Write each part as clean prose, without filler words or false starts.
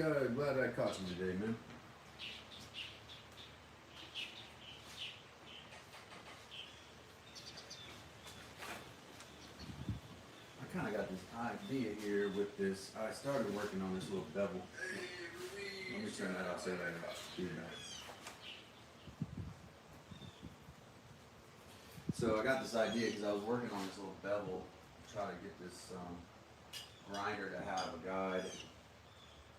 glad I caught you today, man. I kind of got this idea here with this. I started working on this little bevel. Let me turn that off so that I do that. So I got this idea because I was working on this little bevel to try to get this grinder to have a guide.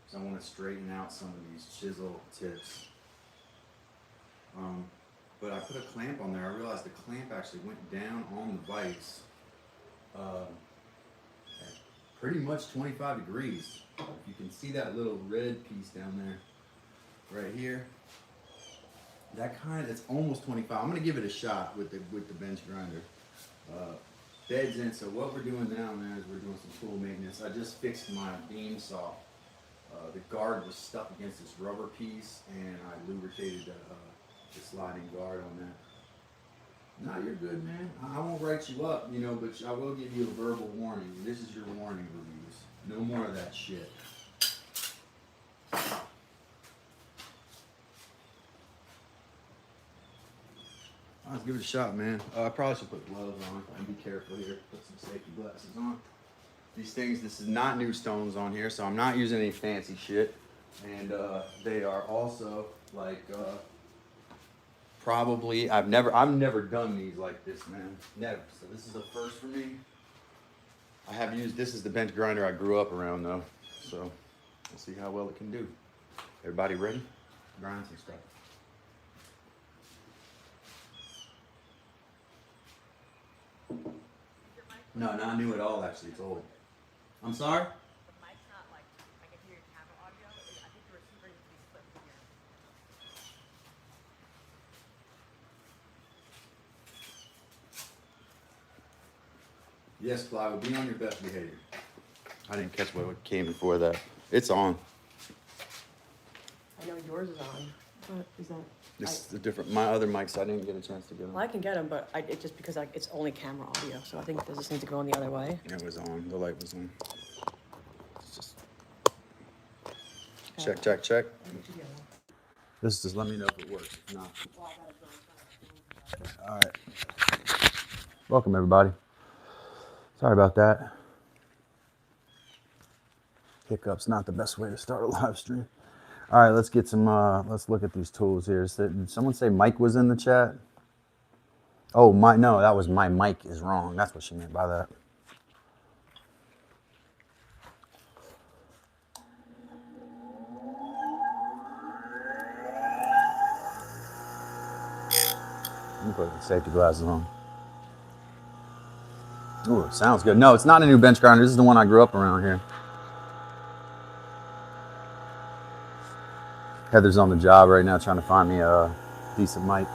So I want to straighten out some of these chisel tips. But I put a clamp on there. I realized the clamp actually went down on the vise at pretty much 25 degrees. If you can see that little red piece down there, right here. That's almost 25. I'm gonna give it a shot with the bench grinder. Beds in. So what we're doing now, man, is we're doing some tool maintenance. I just fixed my beam saw. The guard was stuck against this rubber piece, and I lubricated the sliding guard on that. No, you're good, man. I won't write you up, you know, but I will give you a verbal warning. This is your warning reviews. No more of that shit. Let's give it a shot, man. I probably should put gloves on and be careful here. Put some safety glasses on. These things, this is not new stones on here, so I'm not using any fancy shit. And they are also like probably I've never done these like this, man. Never. So this is a first for me. I have used this is the bench grinder I grew up around though, so we'll see how well it can do. Everybody ready? Grind some stuff. No, not new at all, actually. It's old. I'm sorry? The mic's not like, I can hear your camera audio. I think the receiver needs to be split from here. Yes, Clive, be on your best behavior. I didn't catch what came before that. It's on. I know yours is on. But is that? This is a different. My other mics, I didn't get a chance to get on. Well, I can get them, but it just because it's only camera audio, so I think this just needs to go on the other way. It was on. The light was on. It's just Okay. check. This is just let me know if it works. If not. All right. Welcome everybody. Sorry about that. Hiccup's not the best way to start a live stream. All right, let's get some, let's look at these tools here. Did someone say Mike was in the chat? Oh, no, that was my mic is wrong. That's what she meant by that. Let me put the safety glasses on. Ooh, sounds good. No, it's not a new bench grinder. This is the one I grew up around here. Heather's on the job right now trying to find me a decent mic.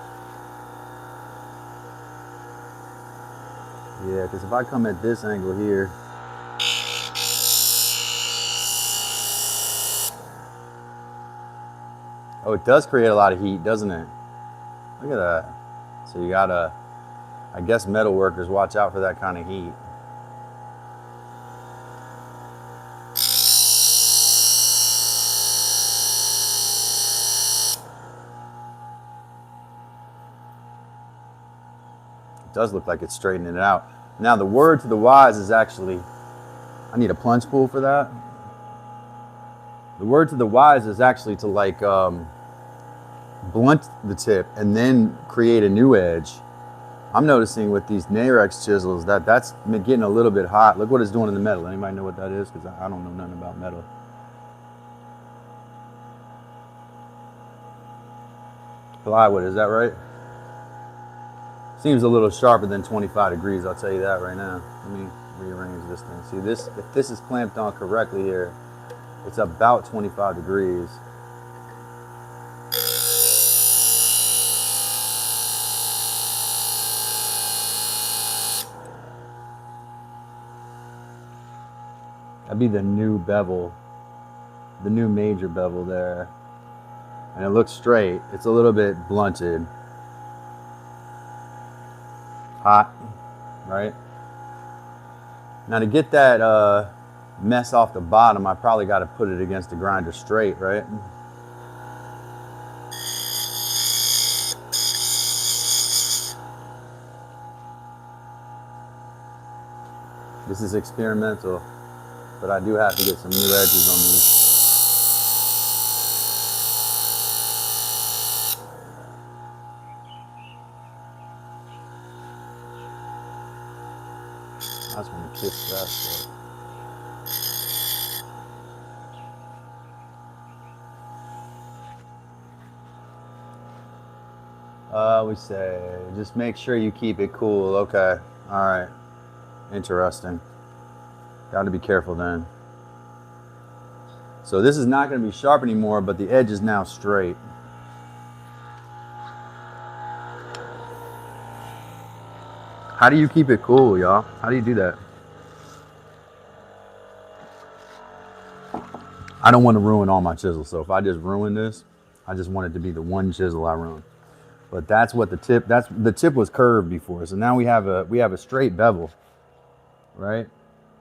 Yeah, because if I come at this angle here, oh, it does create a lot of heat, doesn't it? Look at that. So you gotta, I guess metal workers watch out for that kind of heat. Does look like it's straightening it out. Now the word to the wise is actually, I need a plunge spool for that. The word to the wise is actually to like blunt the tip and then create a new edge. I'm noticing with these Narex chisels that's getting a little bit hot. Look what it's doing in the metal. Anybody know what that is? Because I don't know nothing about metal. Plywood, is that right? Seems a little sharper than 25 degrees, I'll tell you that right now. Let me rearrange this thing. See this, if this is clamped on correctly here, it's about 25 degrees. That'd be the new bevel, the new major bevel there. And it looks straight. It's a little bit blunted. Hot, right? Now to get that mess off the bottom, I probably got to put it against the grinder straight, right? This is experimental, but I do have to get some new edges on these. I just want to kiss that shit. We say, just make sure you keep it cool. Okay. All right. Interesting. Got to be careful then. So this is not going to be sharp anymore, but the edge is now straight. How do you keep it cool, y'all? How do you do that? I don't want to ruin all my chisels. So if I just ruin this, I just want it to be the one chisel I ruin. But that's what the tip was curved before. So now we have a straight bevel, right?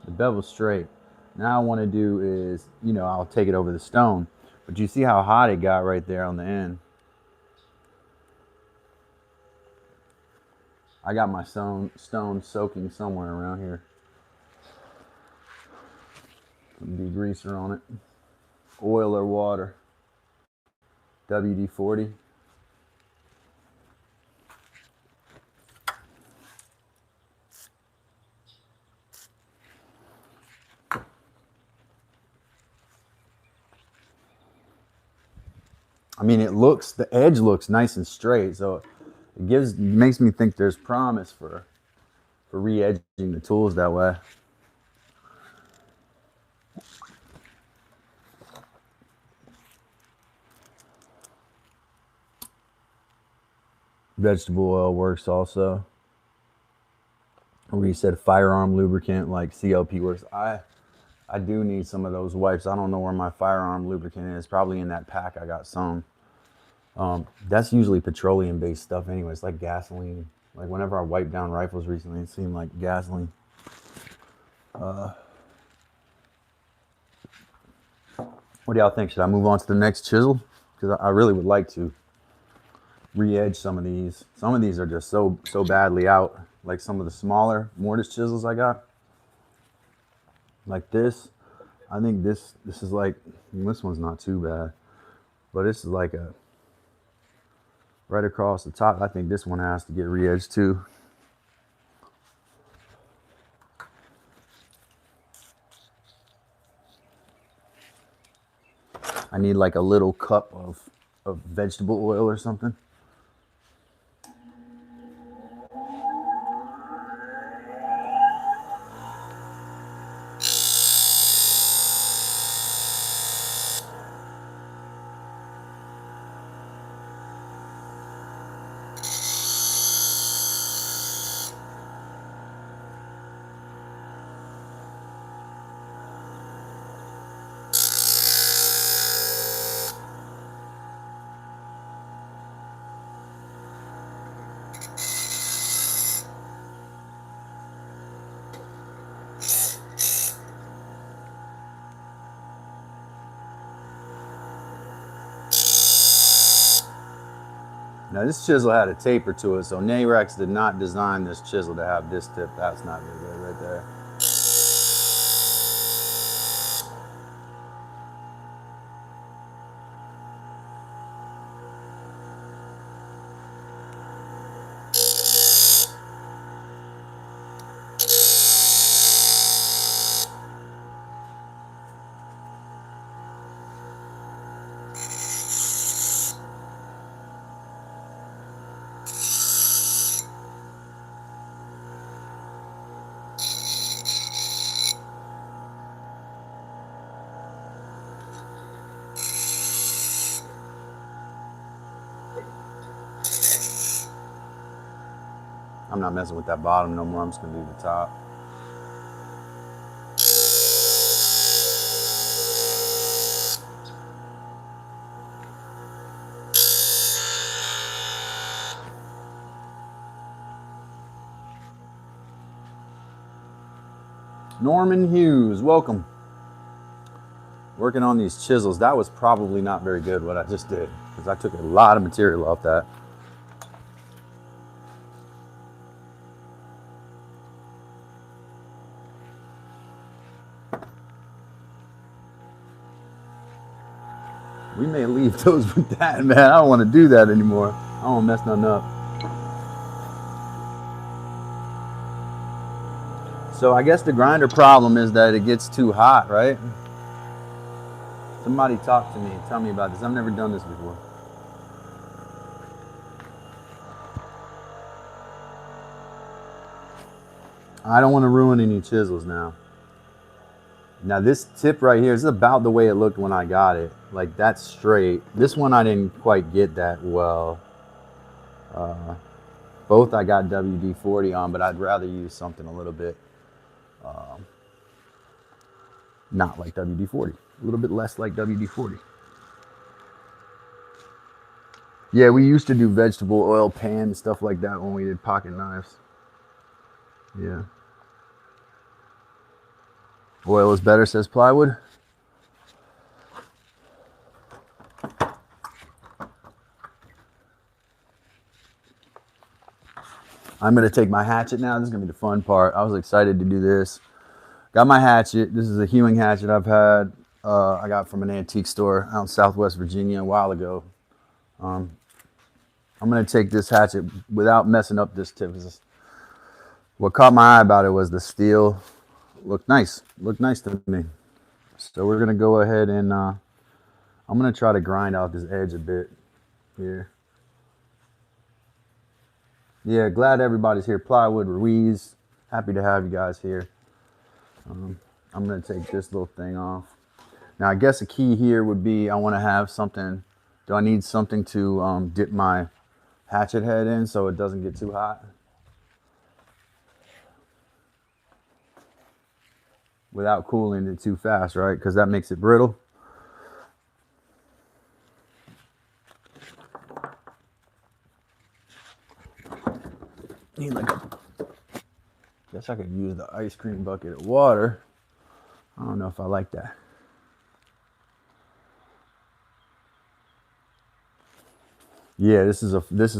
The bevel's straight. Now I want to do is, I'll take it over the stone. But you see how hot it got right there on the end. I got my stone soaking somewhere around here. Some degreaser on it. Oil or water. WD-40. I mean, the edge looks nice and straight, so it makes me think there's promise for re-edging the tools that way. Vegetable oil works also. Or you said firearm lubricant like CLP works. I do need some of those wipes. I don't know where my firearm lubricant is. Probably in that pack I got some. That's usually petroleum-based stuff anyway. It's like gasoline. Like whenever I wiped down rifles recently, it seemed like gasoline. What do y'all think? Should I move on to the next chisel? Because I really would like to re-edge some of these. Some of these are just so badly out. Like some of the smaller mortise chisels I got. Like this. I think this is like, this one's not too bad. But this is like a, right across the top. I think this one has to get re-edged too. I need like a little cup of vegetable oil or something. Now this chisel had a taper to it, so Narex did not design this chisel to have this tip. That's not very good right there. I'm not messing with that bottom no more. I'm just gonna do the top. Norman Hughes, welcome. Working on these chisels, that was probably not very good what I just did, because I took a lot of material off that. We may leave those with that, man. I don't want to do that anymore. I don't want to mess nothing up. So I guess the grinder problem is that it gets too hot, right? Somebody talk to me, tell me about this. I've never done this before. I don't want to ruin any chisels now. Now this tip right here is about the way it looked when I got it. Like that's straight. This one I didn't quite get that well. Both I got WD-40 on, but I'd rather use something a little bit not like WD-40. A little bit less like WD-40. Yeah, we used to do vegetable oil pan and stuff like that when we did pocket knives. Yeah. Oil is better, says plywood. I'm going to take my hatchet now. This is going to be the fun part. I was excited to do this. Got my hatchet. This is a hewing hatchet I've had. I got from an antique store out in Southwest Virginia a while ago. I'm going to take this hatchet without messing up this tip. What caught my eye about it was the steel. Looked nice. Looked nice to me. So we're going to go ahead and I'm going to try to grind out this edge a bit here. Yeah, glad everybody's here. Plywood, Ruiz, happy to have you guys here. I'm going to take this little thing off. Now, I guess a key here would be I want to have something. Do I need something to dip my hatchet head in so it doesn't get too hot? Without cooling it too fast, right? Because that makes it brittle. Need like a, guess I could use the ice cream bucket of water. I don't know if I like that. Yeah, this is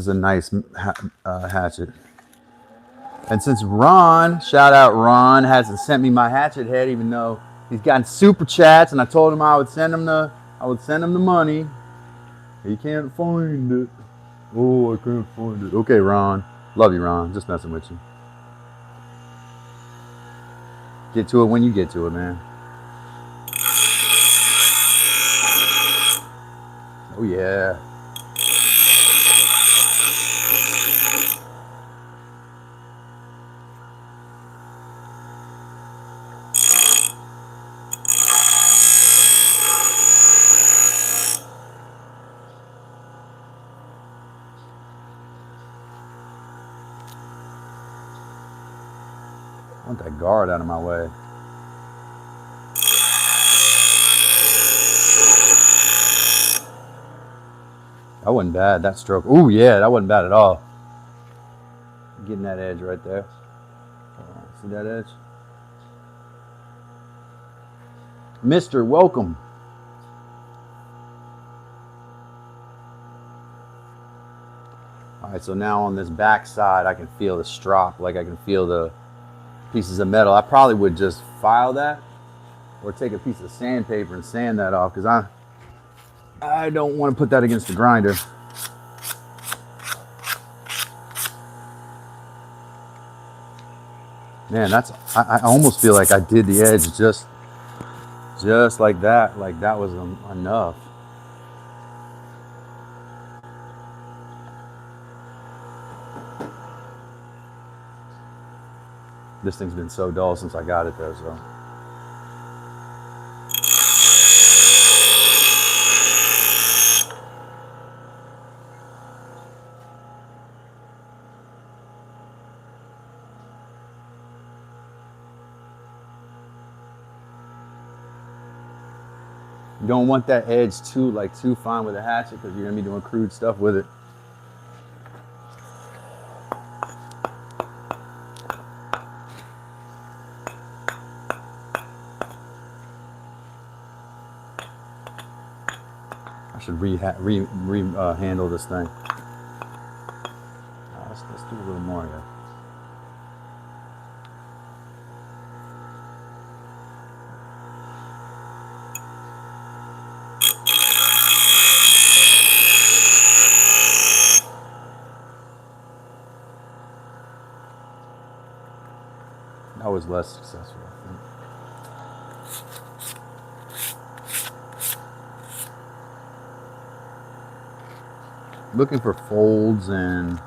a nice hatchet. And since Ron, shout out Ron, hasn't sent me my hatchet head, even though he's gotten super chats, and I told him I would send him the money. He can't find it. Oh, I can't find it. Okay, Ron. Love you, Ron. Just messing with you. Get to it when you get to it, man. Oh, yeah. I want that guard out of my way. That wasn't bad, that stroke. Oh yeah, that wasn't bad at all. Getting that edge right there. See that edge? Mister, welcome. All right, so now on this back side, I can feel the strop, like I can feel the pieces of metal. I probably would just file that or take a piece of sandpaper and sand that off, because I don't want to put that against the grinder. Man, I almost feel like I did the edge just like that. Like that was enough. This thing's been so dull since I got it though, so. You don't want that edge too fine with a hatchet, because you're gonna be doing crude stuff with it. should handle this thing. Let's do a little more here. That was less successful, I think. Looking for folds and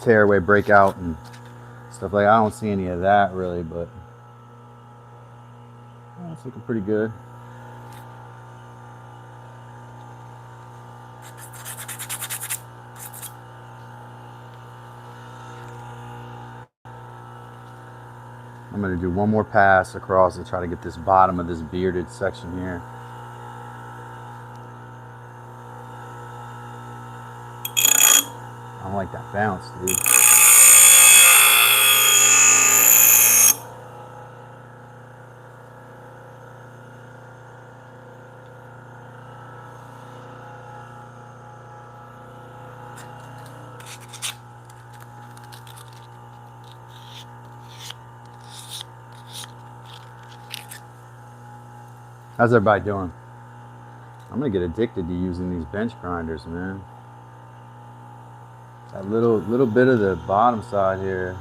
tearaway breakout and stuff like that. I don't see any of that really, but it's looking pretty good. I'm going to do one more pass across and try to get this bottom of this bearded section here. I don't like that bounce, dude. How's everybody doing? I'm gonna get addicted to using these bench grinders, man. That little bit of the bottom side here.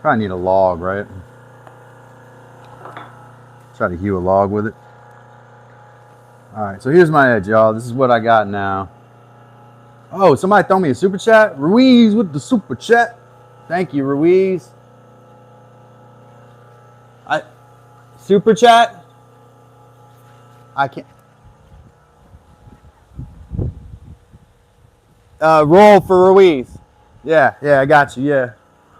Probably need a log, right? Try to hew a log with it. Alright, so here's my edge, y'all. This is what I got now. Oh, somebody throw me a super chat. Ruiz with the super chat. Thank you, Ruiz. Super chat? I can't. Roll for Ruiz. Yeah, I got you, yeah.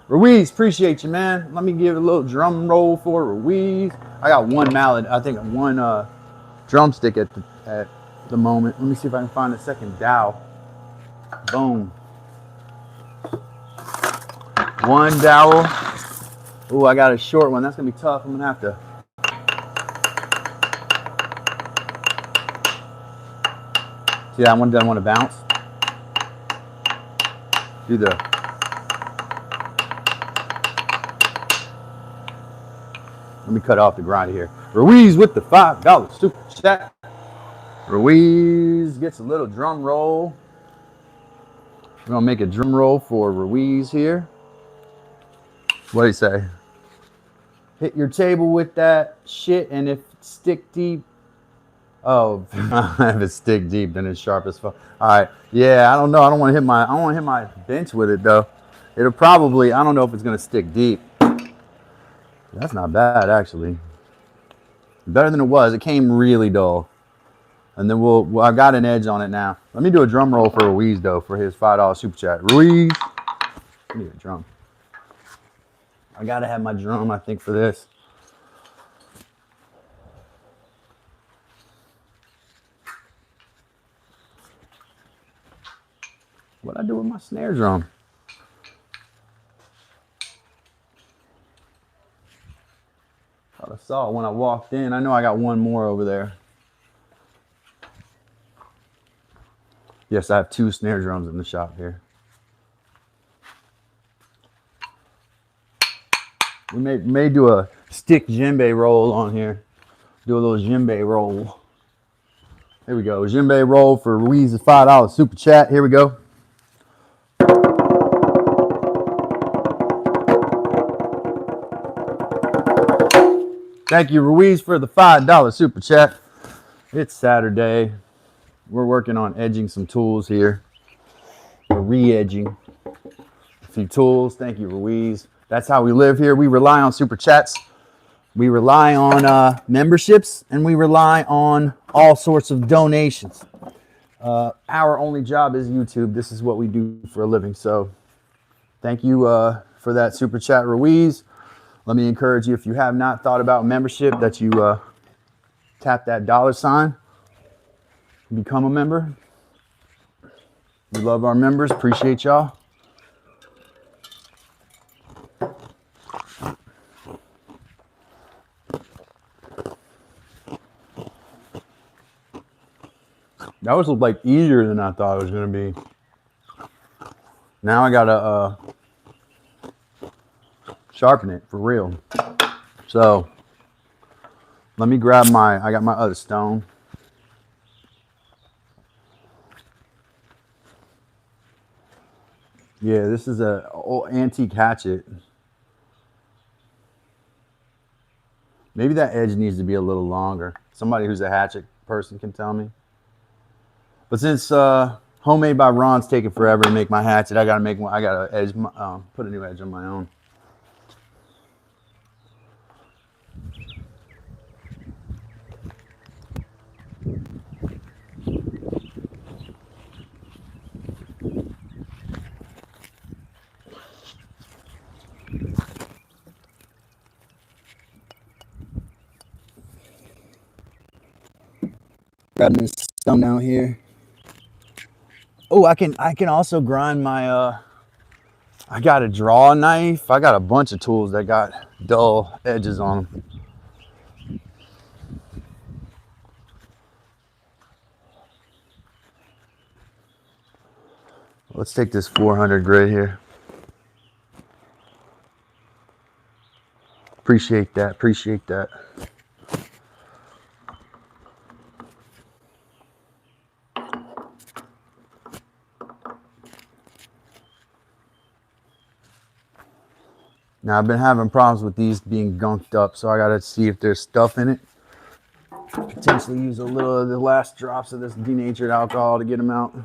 Ruiz, appreciate you, man. Let me give a little drum roll for Ruiz. I got one mallet, I think one drumstick at the moment. Let me see if I can find a second dowel. Boom. One dowel. Ooh, I got a short one. That's gonna be tough. I'm gonna have to. See that one doesn't want to bounce? Do the. Let me cut off the grinder here. Ruiz with the $5 super chat. Ruiz gets a little drum roll. We're gonna make a drum roll for Ruiz here. What do you say? Hit your table with that shit, and if it's stick deep, oh, if it's stick deep, then it's sharp as fuck. All right, yeah, I don't know. I don't want to hit my bench with it though. It'll probably. I don't know if it's gonna stick deep. That's not bad actually. Better than it was. It came really dull. And then I got an edge on it now. Let me do a drum roll for Ruiz though for his $5 super chat. Ruiz, I need a drum. I gotta have my drum, I think, for this. What'd I do with my snare drum? Thought I saw it when I walked in. I know I got one more over there. Yes, I have 2 snare drums in the shop here. We may do a stick djembe roll on here. Do a little djembe roll. Here we go. Djembe roll for Ruiz's $5 super chat. Here we go. Thank you, Ruiz, for the $5 super chat. It's Saturday. We're working on edging some tools here. We're re-edging. A few tools. Thank you, Ruiz. That's how we live here. We rely on super chats. We rely on memberships, and we rely on all sorts of donations. Our only job is YouTube. This is what we do for a living. So thank you for that super chat, Ruiz. Let me encourage you, if you have not thought about membership, that you tap that $, become a member. We love our members. Appreciate y'all. That was like easier than I thought it was going to be. Now I got to sharpen it for real. So let me grab I got my other stone. Yeah, this is a old antique hatchet. Maybe that edge needs to be a little longer. Somebody who's a hatchet person can tell me. But since homemade by Ron's taking forever to make my hatchet, I gotta make one. I gotta put a new edge on my own. Grabbing this stone down here. Oh, I can also grind my I got a draw knife. I got a bunch of tools that got dull edges on them. Let's take this 400 grit here. Appreciate that. Appreciate that. Now I've been having problems with these being gunked up, so I gotta see if there's stuff in it. Potentially use a little of the last drops of this denatured alcohol to get them out.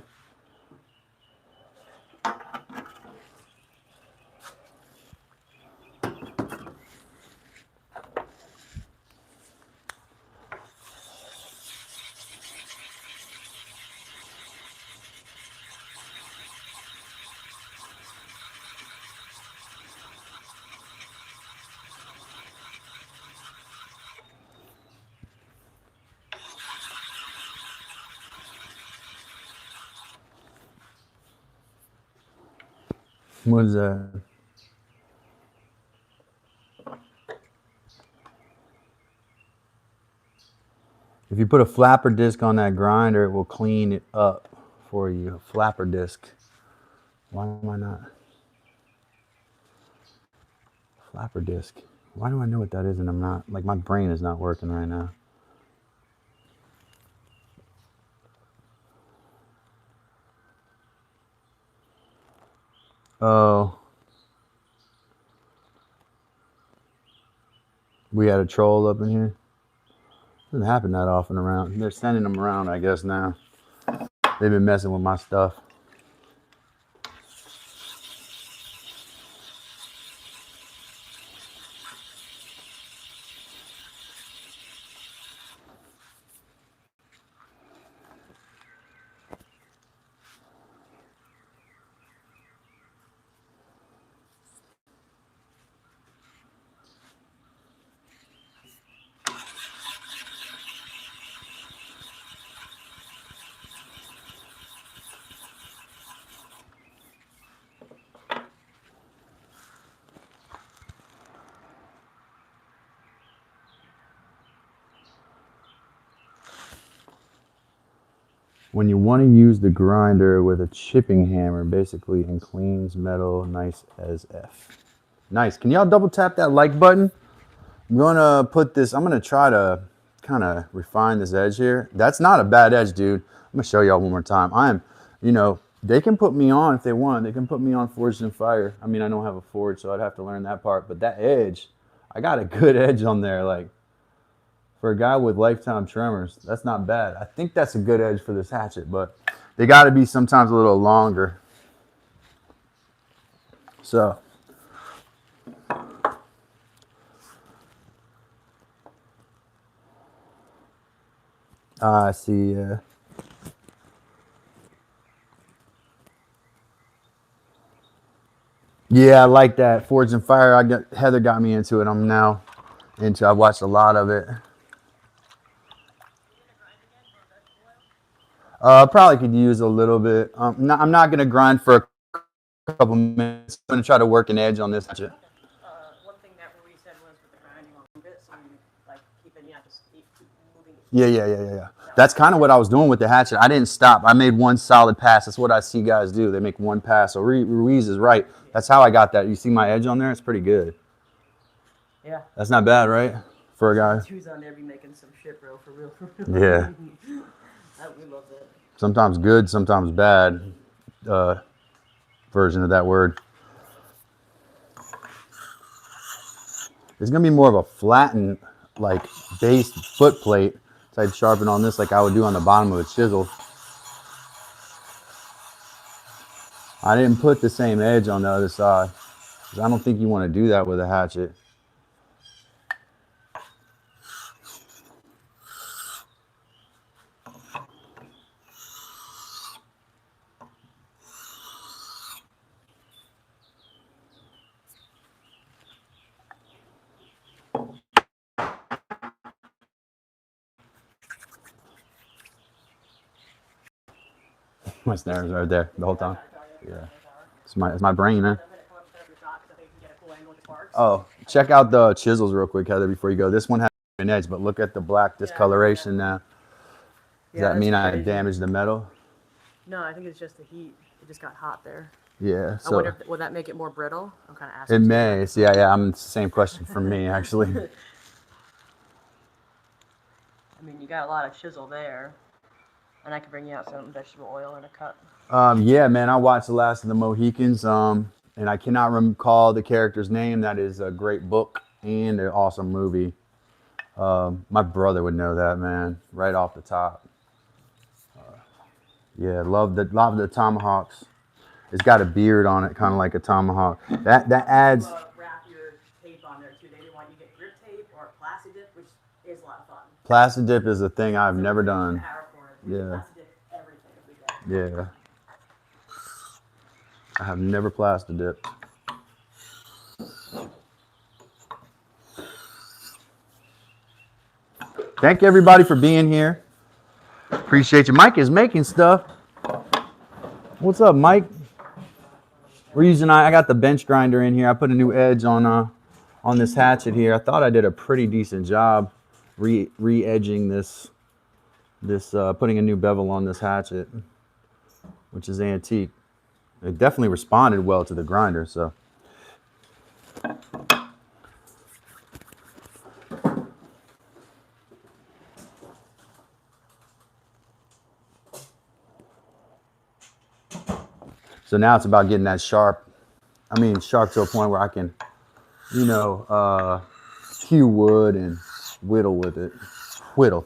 What is that? If you put a flapper disc on that grinder, it will clean it up for you. A flapper disc. Why am I not? Flapper disc. Why do I know what that is and I'm not? Like my brain is not working right now. Oh. We had a troll up in here. Doesn't happen that often around. They're sending them around, I guess, now. They've been messing with my stuff. When you want to use the grinder with a chipping hammer, basically, and cleans metal nice as F. Nice. Can y'all double tap that like button? I'm gonna put this, I'm gonna try to kind of refine this edge here. That's not a bad edge, dude. I'm gonna show y'all one more time. They can put me on if they want. They can put me on Forged in Fire. I mean, I don't have a forge, so I'd have to learn that part. But that edge, I got a good edge on there. Like, for a guy with lifetime tremors, that's not bad. I think that's a good edge for this hatchet, but they got to be sometimes a little longer. So. I see, yeah. Yeah, I like that. Forge and Fire. Heather got me into it. I'm now into. I watched a lot of it. Probably could use a little bit. I'm not gonna grind for a couple minutes. I'm gonna try to work an edge on this hatchet. One thing that Ruiz said was with the grinding on it, so you like keeping just keep moving. Yeah. That's kind of what I was doing with the hatchet. I didn't stop. I made one solid pass. That's what I see guys do. They make one pass. So Ruiz is right. That's how I got that. You see my edge on there? It's pretty good. Yeah. That's not bad, right? For a guy. Who's on there be making some shit, bro, for real. Yeah. We love that. Sometimes good, sometimes bad version of that word. It's gonna be more of a flattened, like base foot plate type sharpen on this, like I would do on the bottom of a chisel. I didn't put the same edge on the other side because I don't think you want to do that with a hatchet. My snares are there the whole time. Yeah, it's my brain, man. Oh, check out the chisels real quick, Heather, before you go. This one has an edge, but look at the black discoloration now. Does that mean I damaged the metal? No, I think it's just the heat. It just got hot there. Yeah. So I wonder if, will that make it more brittle? I'm kind of asking. It may. Yeah. I'm the same question for me actually. I mean, you got a lot of chisel there, and I can bring you out some vegetable oil in a cup. Yeah, man. I watched The Last of the Mohicans. And I cannot recall the character's name. That is a great book and an awesome movie. My brother would know that, man, right off the top. Yeah, love the tomahawks. It's got a beard on it, kind of like a tomahawk. That adds. Wrap your tape on there too. They didn't want you to get grip tape or plastic dip, which is a lot of fun. Plastic dip is a thing I've never done. Yeah. Yeah. I have never plastic dipped. Thank everybody for being here. Appreciate you. Mike is making stuff. What's up, Mike? We're using. I got the bench grinder in here. I put a new edge on this hatchet here. I thought I did a pretty decent job re-edging this, putting a new bevel on this hatchet, which is antique. It definitely responded well to the grinder, so. So now it's about getting that sharp to a point where I can, hew wood and whittle with it. Whittle.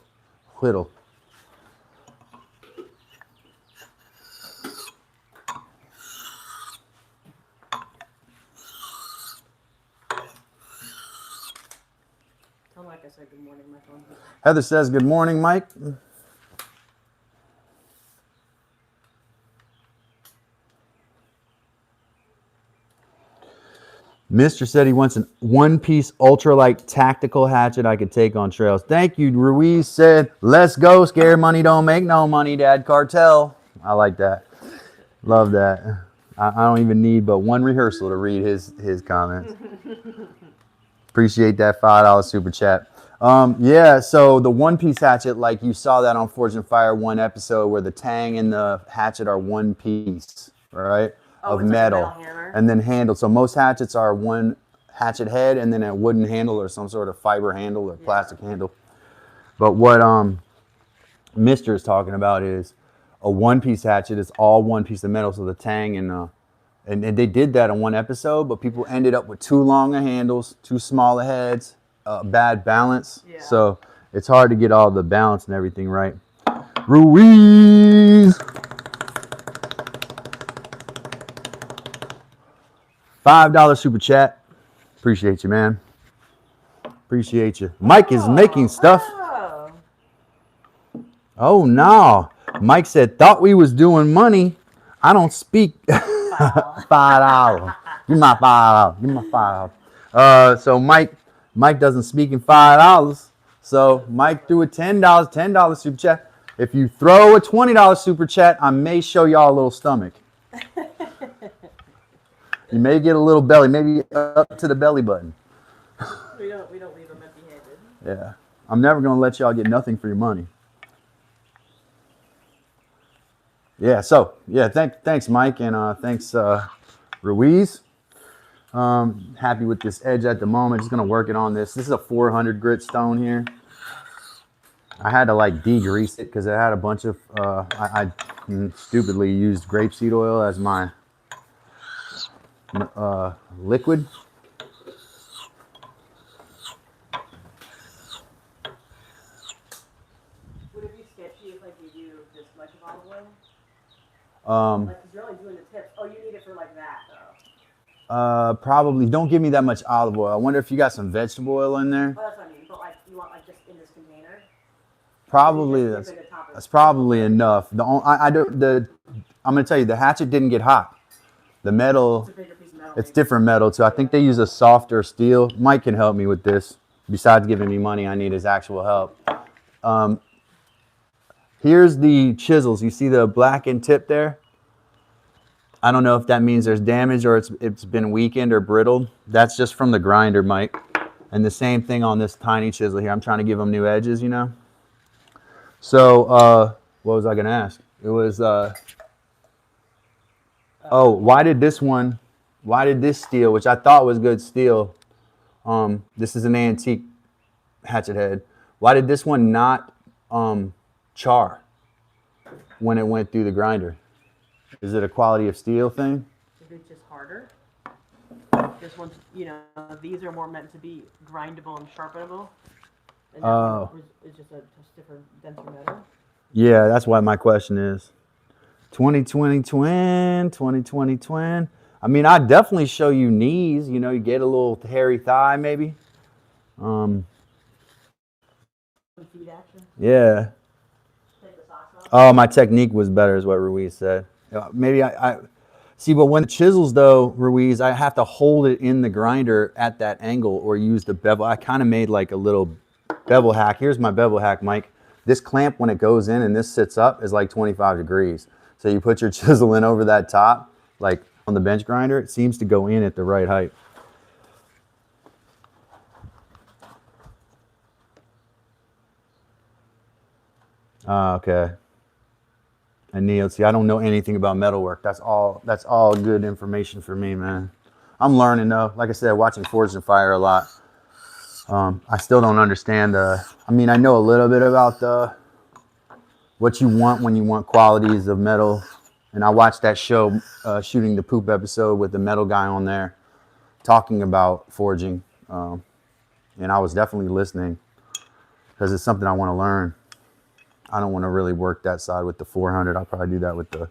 Tell Mike I said good morning, Mike. Heather says good morning, Mike. Mr. said he wants a one-piece ultralight tactical hatchet I could take on trails. Thank you. Ruiz said, let's go. Scared money don't make no money, Dad. Cartel. I like that. Love that. I don't even need but one rehearsal to read his comments. Appreciate that $5 super chat. Yeah, so the one-piece hatchet, like you saw that on Forge and Fire 1 episode where the tang and the hatchet are one piece, right? Of metal, and then handle. So most hatchets are one hatchet head and then a wooden handle or some sort of fiber handle or plastic handle. But what Mr. is talking about is a one-piece hatchet is all one piece of metal. So the tang and they did that in one episode, but people ended up with too long of handles, too small of heads, bad balance. Yeah. So it's hard to get all the balance and everything right. Ruiz. $5 super chat. Appreciate you, man. Appreciate you. Mike is making stuff. Oh. Oh no. Mike said, thought we was doing money. I don't speak. $5. Give me my $5. Give me my $5. So Mike doesn't speak in $5. So Mike threw a $10 super chat. If you throw a $20 super chat, I may show y'all a little stomach. You may get a little belly, maybe up to the belly button. We don't leave them empty-handed. Yeah. I'm never gonna let y'all get nothing for your money. Yeah, so yeah, thanks Mike, and thanks Ruiz. Happy with this edge at the moment. Just gonna work it on this. This is a 400 grit stone here. I had to like degrease it because it had a bunch of I stupidly used grapeseed oil as my liquid. Would it be sketchy if like you do this much of olive oil? Like, cause you're only doing the tips. Oh, you need it for like that though. Probably don't give me that much olive oil. I wonder if you got some vegetable oil in there. Oh, that's what I mean. But like, you want like just in this container? Probably that's probably enough. I'm gonna tell you, the hatchet didn't get hot. The metal, It's a bigger piece of metal. it's different metal too. I think they use a softer steel. Mike can help me with this. Besides giving me money, I need his actual help. Here's the chisels. You see the blackened tip there? I don't know if that means there's damage or it's been weakened or brittled. That's just from the grinder, Mike. And the same thing on this tiny chisel here. I'm trying to give them new edges, you know? So, what was I going to ask? It was, why did this steel, which I thought was good steel, this is an antique hatchet head. Why did this one not char when it went through the grinder? Is it a quality of steel thing? Is it just harder? This one's, you know, these are more meant to be grindable and sharpenable. And that one is just a stiffer, denser metal. Yeah, that's why my question is 2020 twin, 2020 twin. I mean, I'd definitely show you knees, you know, you get a little hairy thigh maybe. Some feet action. Yeah. Take the socks off. Oh, my technique was better is what Ruiz said. Maybe I see, but when the chisels though, Ruiz, I have to hold it in the grinder at that angle or use the bevel. I kind of made like a little bevel hack. Here's my bevel hack, Mike. This clamp, when it goes in and this sits up, is like 25 degrees. So you put your chisel in over that top, like on the bench grinder, it seems to go in at the right height. Okay. And Neil, see, I don't know anything about metalwork. That's all good information for me, man. I'm learning though. Like I said, watching Forged in Fire a lot. I still don't understand I mean, I know a little bit about what you want when you want qualities of metal. And I watched that show, Shooting the Poop episode with the metal guy on there, talking about forging. And I was definitely listening because it's something I want to learn. I don't want to really work that side with the 400. I'll probably do that with the...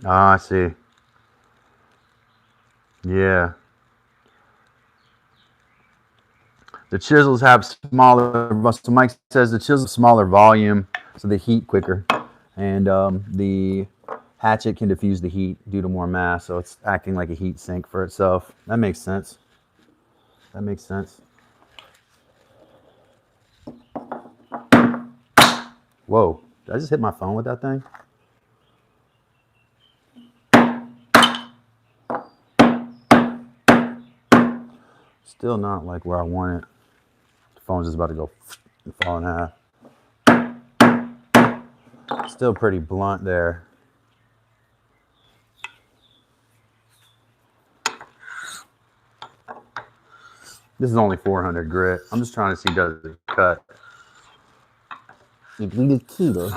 Ah, I see. Yeah. The chisels have smaller, so Mike says the chisels smaller volume, so they heat quicker. And the hatchet can diffuse the heat due to more mass, so it's acting like a heat sink for itself. That makes sense. That makes sense. Whoa, did I just hit my phone with that thing? Still not like where I want it. The phone's just about to go and fall in half. Still pretty blunt there. This is only 400 grit. I'm just trying to see, does it cut? It will kill.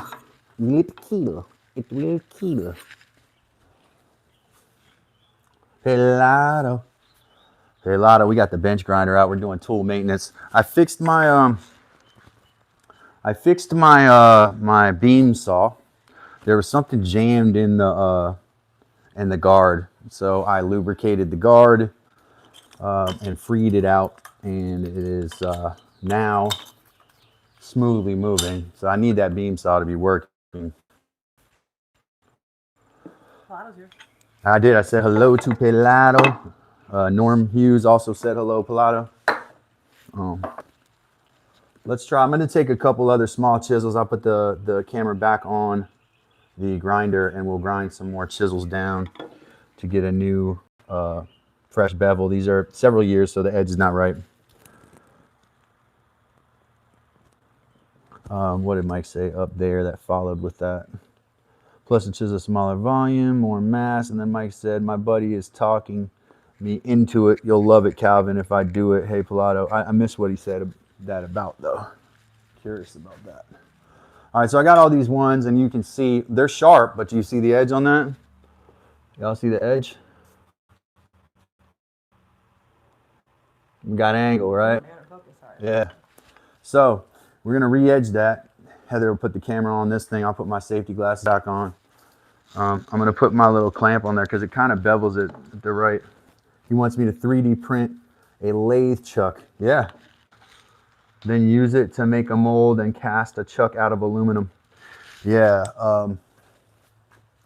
It will kill. Helado. Pelado, we got the bench grinder out. We're doing tool maintenance. I fixed my my beam saw. There was something jammed in the guard, so I lubricated the guard and freed it out, and it is now smoothly moving. So I need that beam saw to be working. Pelado's here. I did. I said hello to Pelado. Norm Hughes also said hello, Pelado. Let's try. I'm going to take a couple other small chisels. I'll put the camera back on the grinder, and we'll grind some more chisels down to get a new fresh bevel. These are several years, so the edge is not right. What did Mike say up there that followed with that? Plus it's just a smaller volume, more mass. And then Mike said, my buddy is talking me into it. You'll love it, Calvin, if I do it. Hey, Pelado. I missed what he said that about, though. Curious about that. All right, so I got all these ones, and you can see they're sharp, but do you see the edge on that? Y'all see the edge? We got angle, right? Yeah. So we're going to re-edge that. Heather will put the camera on this thing. I'll put my safety glasses back on. I'm going to put my little clamp on there because it kind of bevels it at the right. He wants me to 3D print a lathe chuck. Yeah. Then use it to make a mold and cast a chuck out of aluminum. Yeah.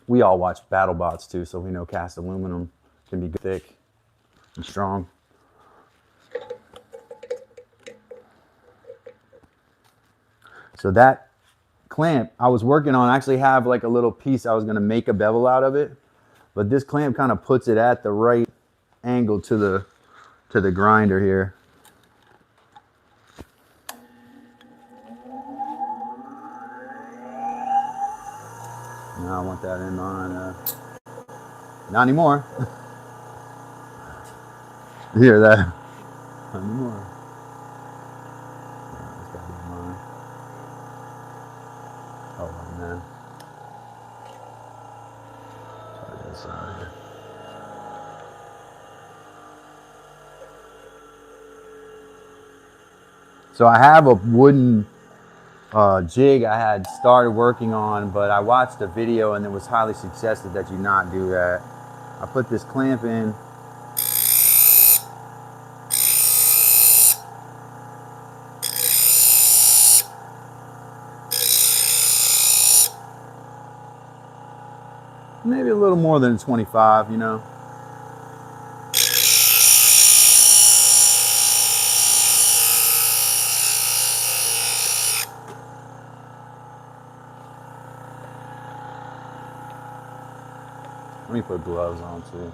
We all watch BattleBots too, so we know cast aluminum can be thick and strong. So that clamp I was working on, I actually have like a little piece I was going to make a bevel out of it, but this clamp kind of puts it at the right angle to the grinder here. Now I want that in on not anymore. You hear that? Not anymore. That's gotta be mine. Hold on, man. Try this out here. So I have a wooden jig I had started working on, but I watched a video and it was highly suggested that you not do that. I put this clamp in. Maybe a little more than 25, you know. Let me put gloves on too.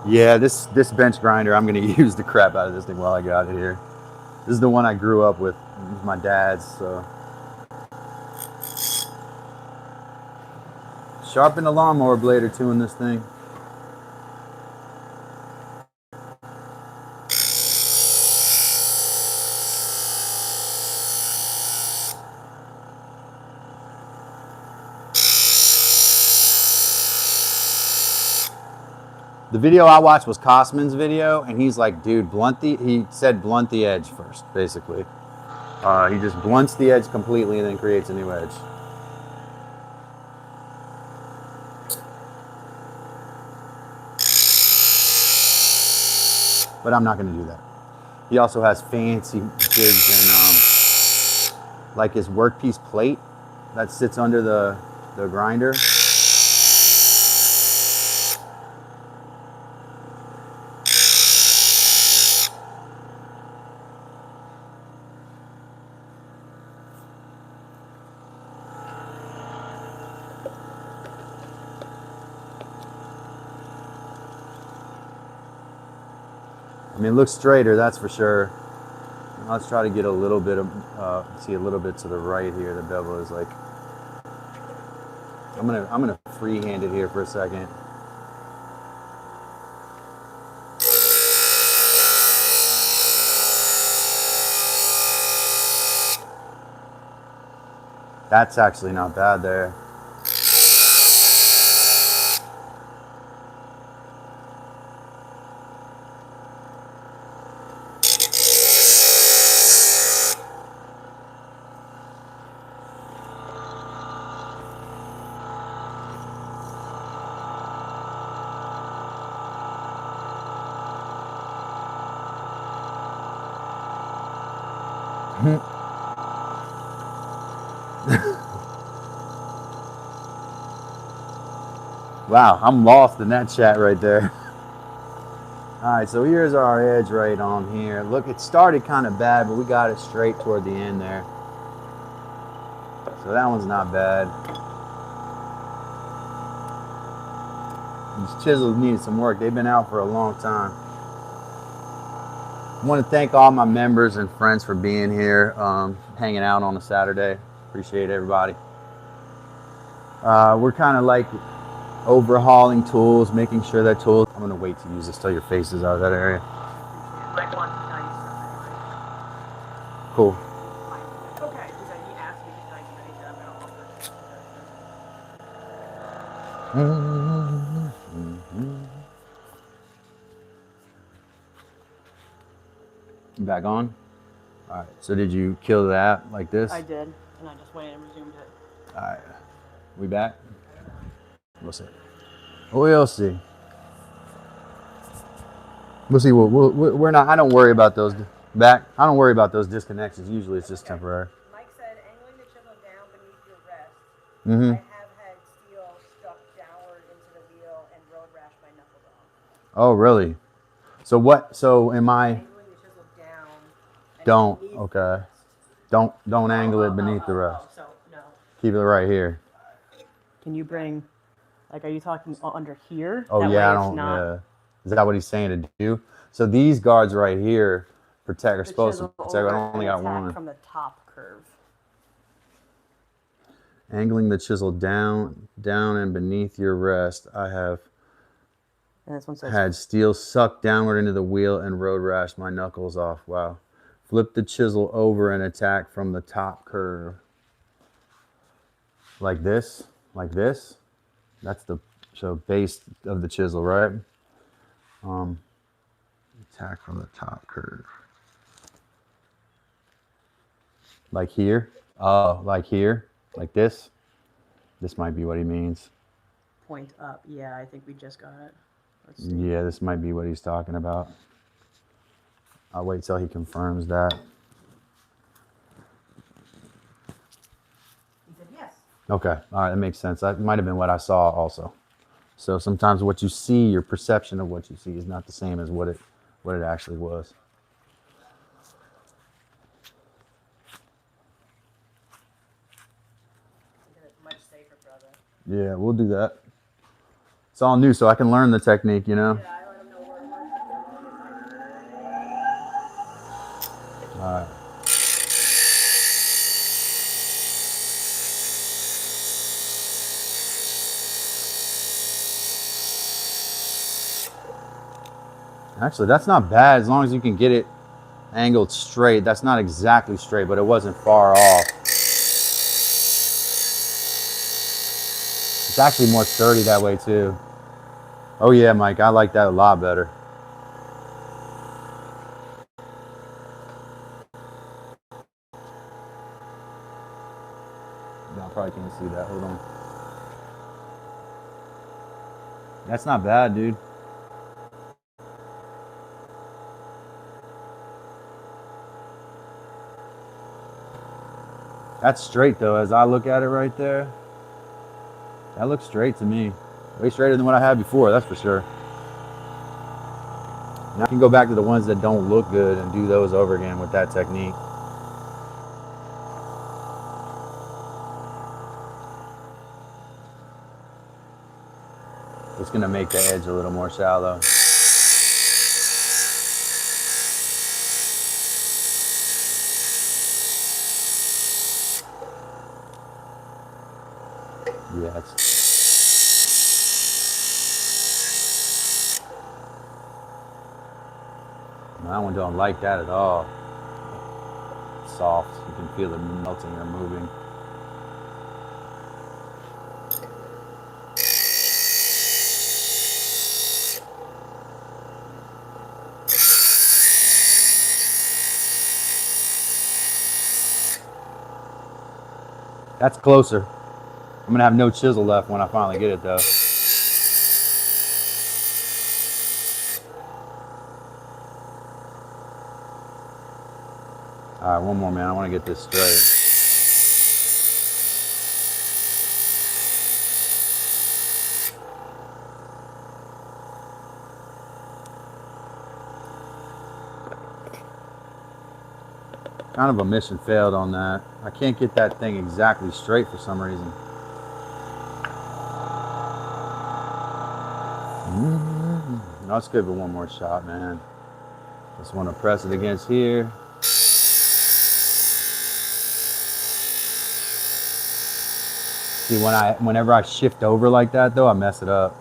Yeah, this bench grinder, I'm gonna use the crap out of this thing while I got it here. This is the one I grew up with. It was my dad's, so. Sharpen a lawnmower blade or two in this thing. The video I watched was Cosman's video, and he's like, dude, he said blunt the edge first, basically. He just blunts the edge completely and then creates a new edge. But I'm not going to do that. He also has fancy jigs and like his workpiece plate that sits under the grinder. I mean, it looks straighter, that's for sure. Let's try to get a little bit of, see a little bit to the right here. The bevel is like, I'm gonna freehand it here for a second. That's actually not bad there. Wow, I'm lost in that chat right there. Alright, so here's our edge right on here. Look, it started kind of bad, but we got it straight toward the end there. So that one's not bad. These chisels needed some work. They've been out for a long time. I want to thank all my members and friends for being here, hanging out on a Saturday. Appreciate everybody. We're kind of like overhauling tools, making sure that tools. I'm gonna wait to use this till your face is out of that area. Mike wants to tell you something anyway. Cool. Okay, because he asked me to tell you that I'm gonna Back on? Alright, so did you kill that like this? I did, and I just went and resumed it. Alright, we back? We'll see. We'll see. We'll see. We're not. I don't worry about those back. I don't worry about those disconnections. Usually, it's just temporary. Mike said, angling the chisel down beneath your wrist. Mm-hmm. I have had steel stuck downward into the wheel and road rash my knuckles off. Oh, really? So what? So am I? Angling the chisel down. Don't. Okay. Don't angle it beneath the rest. So no. Keep it right here. Can you bring? Like, are you talking under here? Oh that yeah, I way it's don't. not, Yeah. Is that what he's saying to do? So these guards right here protect. Are the supposed to chisel protect. I over only and got attack one. from the top curve. Angling the chisel down and beneath your rest. I have And this one says had steel sucked downward into the wheel and road rash my knuckles off. Wow. Flip the chisel over and attack from the top curve. Like this. Like this. That's the base of the chisel, right? Attack from the top curve. Like here. Like here. Like this. This might be what he means. point up. Yeah, I think we just got it. Let's see. Yeah, this might be what he's talking about. I'll wait till he confirms that. He said yes. Okay, all right, that makes sense. That might have been what I saw also. So sometimes what you see, your perception of what you see is not the same as what it actually was. It's much safer, brother. Yeah, we'll do that. It's all new, so I can learn the technique, you know? Yeah, I let him know where it was. All right. Actually, that's not bad as long as you can get it angled straight. That's not exactly straight, but it wasn't far off. It's actually more sturdy that way too. Oh yeah, Mike, I like that a lot better. I probably can't see that. Hold on. That's not bad, dude. That's straight though, as I look at it right there. That looks straight to me. Way straighter than what I had before, that's for sure. Now I can go back to the ones that don't look good and do those over again with that technique. It's gonna make the edge a little more shallow. Yeah, that one don't like that at all. It's soft, you can feel it melting or moving. That's closer. I'm gonna have no chisel left when I finally get it though. All right, one more, man. I want to get this straight. Kind of a mission failed on that. I can't get that thing exactly straight for some reason. Let's give it one more shot, man. Just want to press it against here. See, whenever I shift over like that, though, I mess it up.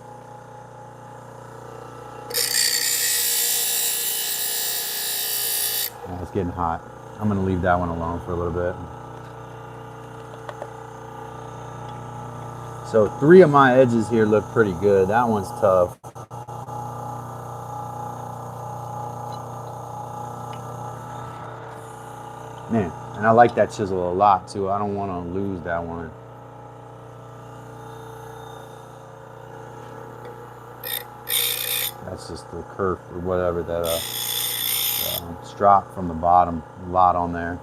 Yeah, it's getting hot. I'm gonna leave that one alone for a little bit. So 3 of my edges here look pretty good. That one's tough. Man, and I like that chisel a lot too. I don't want to lose that one. That's just the kerf or whatever, that strop from the bottom, a lot on there.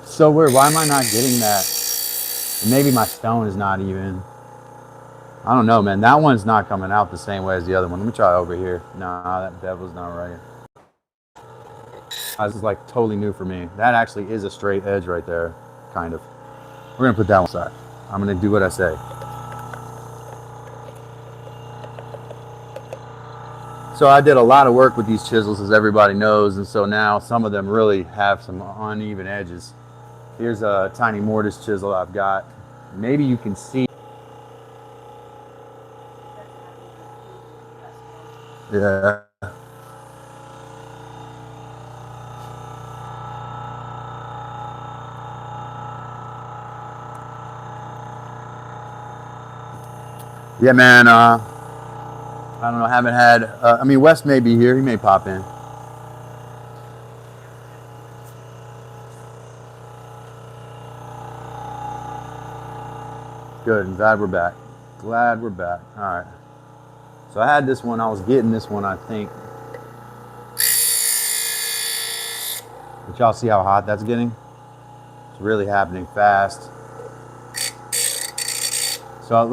So weird. Why am I not getting that? Maybe my stone is not even. I don't know, man. That one's not coming out the same way as the other one. Let me try over here. Nah, that bevel's not right. This is like totally new for me. That actually is a straight edge right there, kind of. We're gonna put that one aside. I'm gonna do what I say. So I did a lot of work with these chisels, as everybody knows, and so now some of them really have some uneven edges. Here's a tiny mortise chisel I've got. Maybe you can see. Yeah. Yeah, man. I don't know. Haven't had. I mean, Wes may be here. He may pop in. Good. I'm glad we're back. Glad we're back. All right. So I had this one. I was getting this one, I think. But y'all see how hot that's getting? It's really happening fast. So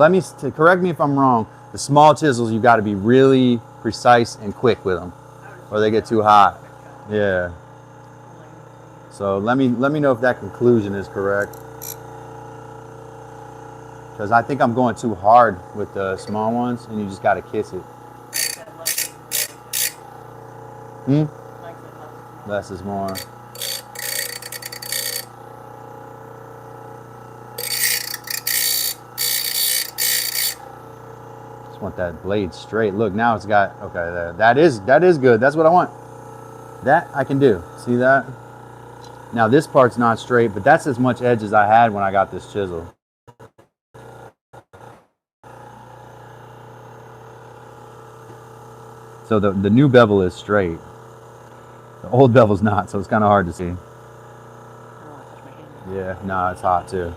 correct me if I'm wrong. The small chisels, you got to be really precise and quick with them, or they get too hot. Yeah. So let me know if that conclusion is correct. Because I think I'm going too hard with the small ones, and you just got to kiss it. Less is more. Just want that blade straight. Look, now it's got, okay, there. That is good. That's what I want. That I can do. See that? Now this part's not straight, but that's as much edge as I had when I got this chisel. So the new bevel is straight. The old bevel's not, so it's kind of hard to see. Yeah, no, it's hot too.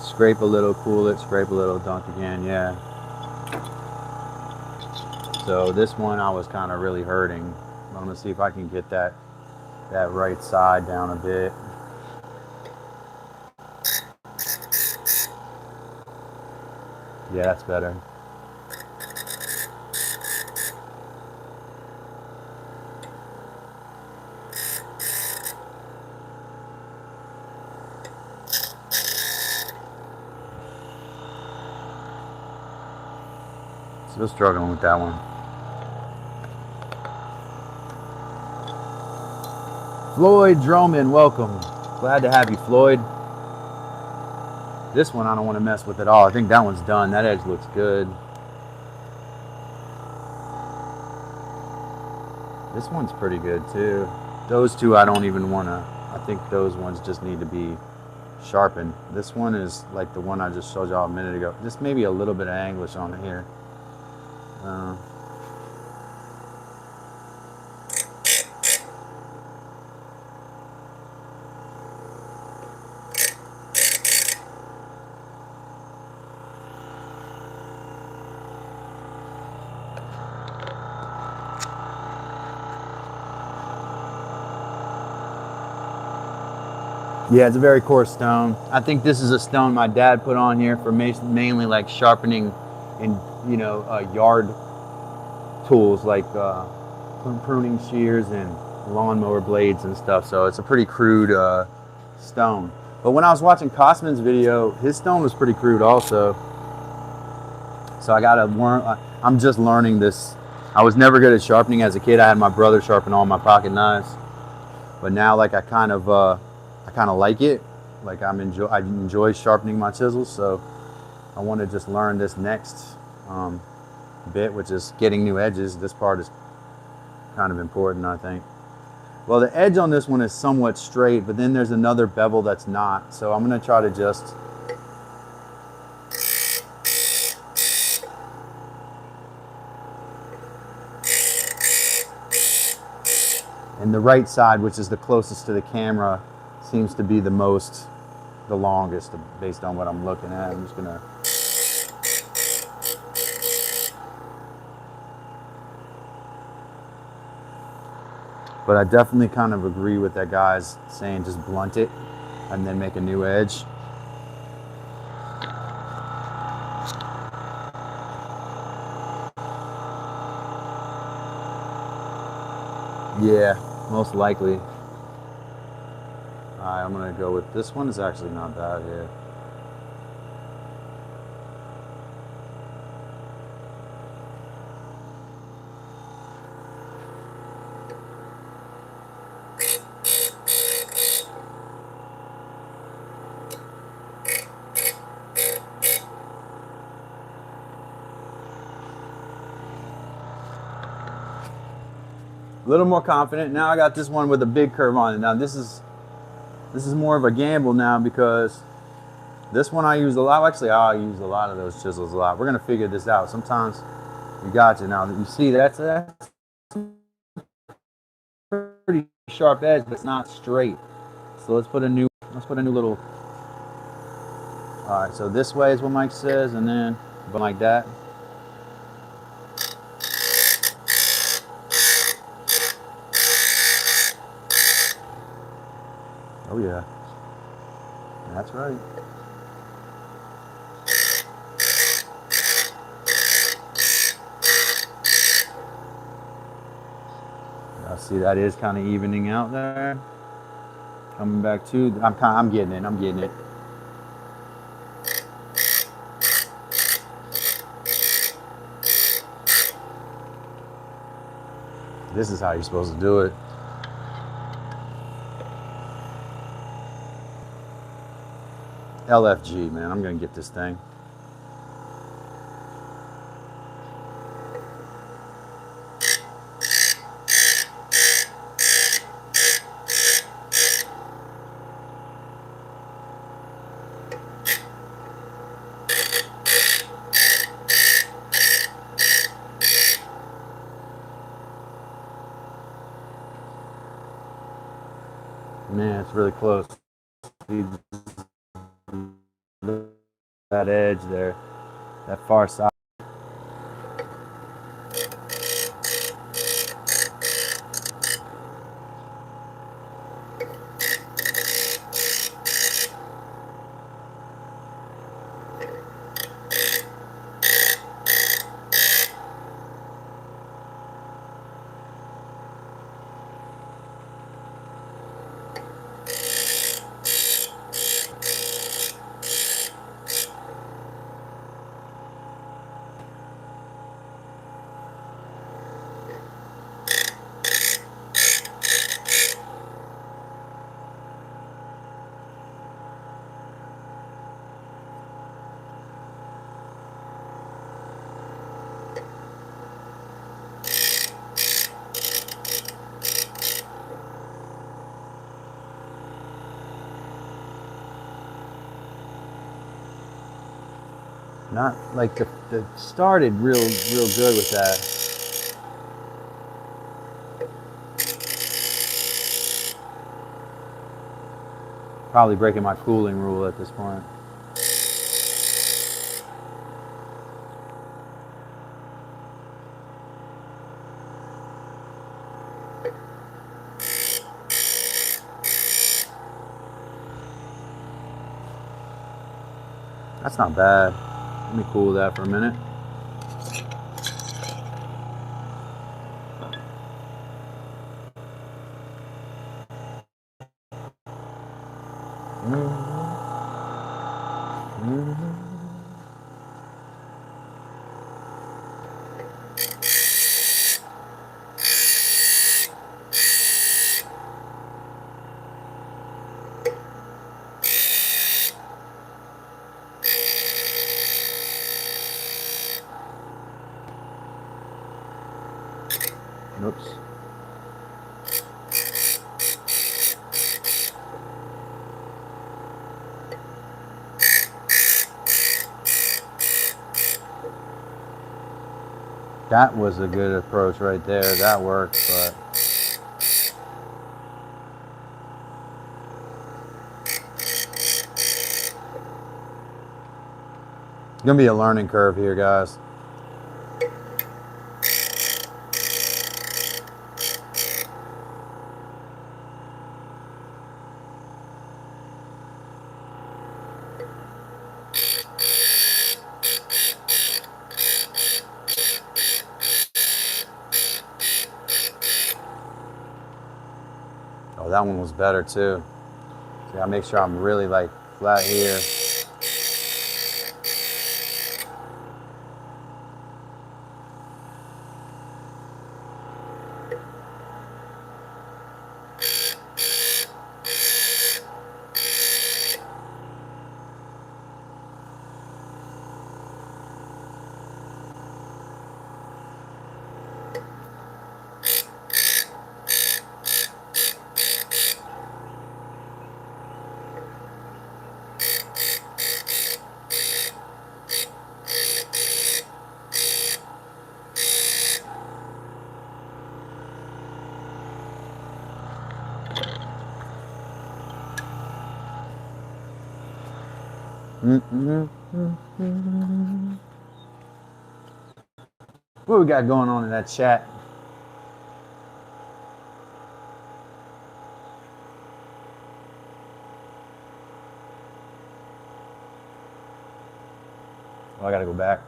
Scrape a little, cool it, scrape a little, dunk again, yeah. So this one I was kind of really hurting. I'm gonna see if I can get that right side down a bit. Yeah, that's better. Still struggling with that one. Floyd Droman, welcome. Glad to have you, Floyd. This one I don't want to mess with at all. I think that one's done. That edge looks good. This one's pretty good too. Those two I don't even want to, I think those ones just need to be sharpened. This one is like the one I just showed y'all a minute ago. Just maybe a little bit of anglish on it here. Yeah, it's a very coarse stone. I think this is a stone my dad put on here for mainly like sharpening and, you know, yard tools like pruning shears and lawnmower blades and stuff. So it's a pretty crude stone. But when I was watching Cosman's video, his stone was pretty crude also. So I gotta learn. I'm just learning this. I was never good at sharpening as a kid. I had my brother sharpen all my pocket knives, but now like I kind of like it. Like I enjoy sharpening my chisels. So I want to just learn this next bit, which is getting new edges. This part is kind of important, I think. Well, the edge on this one is somewhat straight, but then there's another bevel that's not. So I'm going to try to just and the right side, which is the closest to the camera, seems to be the longest based on what I'm looking at. I'm just going to But I definitely kind of agree with that guy's saying just blunt it and then make a new edge. Yeah, most likely. Alright, I'm gonna go with this one. Is actually not bad here. A little more confident. Now I got this one with a big curve on it. Now this is more of a gamble now because this one I use a lot. Actually, I use a lot of those chisels a lot. We're gonna figure this out. Sometimes you got you. Now you see that's pretty sharp edge, but it's not straight. So let's put a new little. All right. So this way is what Mike says, and then like that. Oh yeah, that's right. I see that is kind of evening out there. Coming back to, I'm getting it. I'm getting it. This is how you're supposed to do it. LFG, man. I'm gonna get this thing. Man, it's really close. That edge there, that far side. Not like the started real good with that. Probably breaking my cooling rule at this point. That's not bad. Let me cool that for a minute. Oops. That was a good approach right there. That worked, but it's gonna be a learning curve here, guys. Oh, that one was better too. So I make sure I'm really like flat here. What we got going on in that chat? Oh, I gotta go back.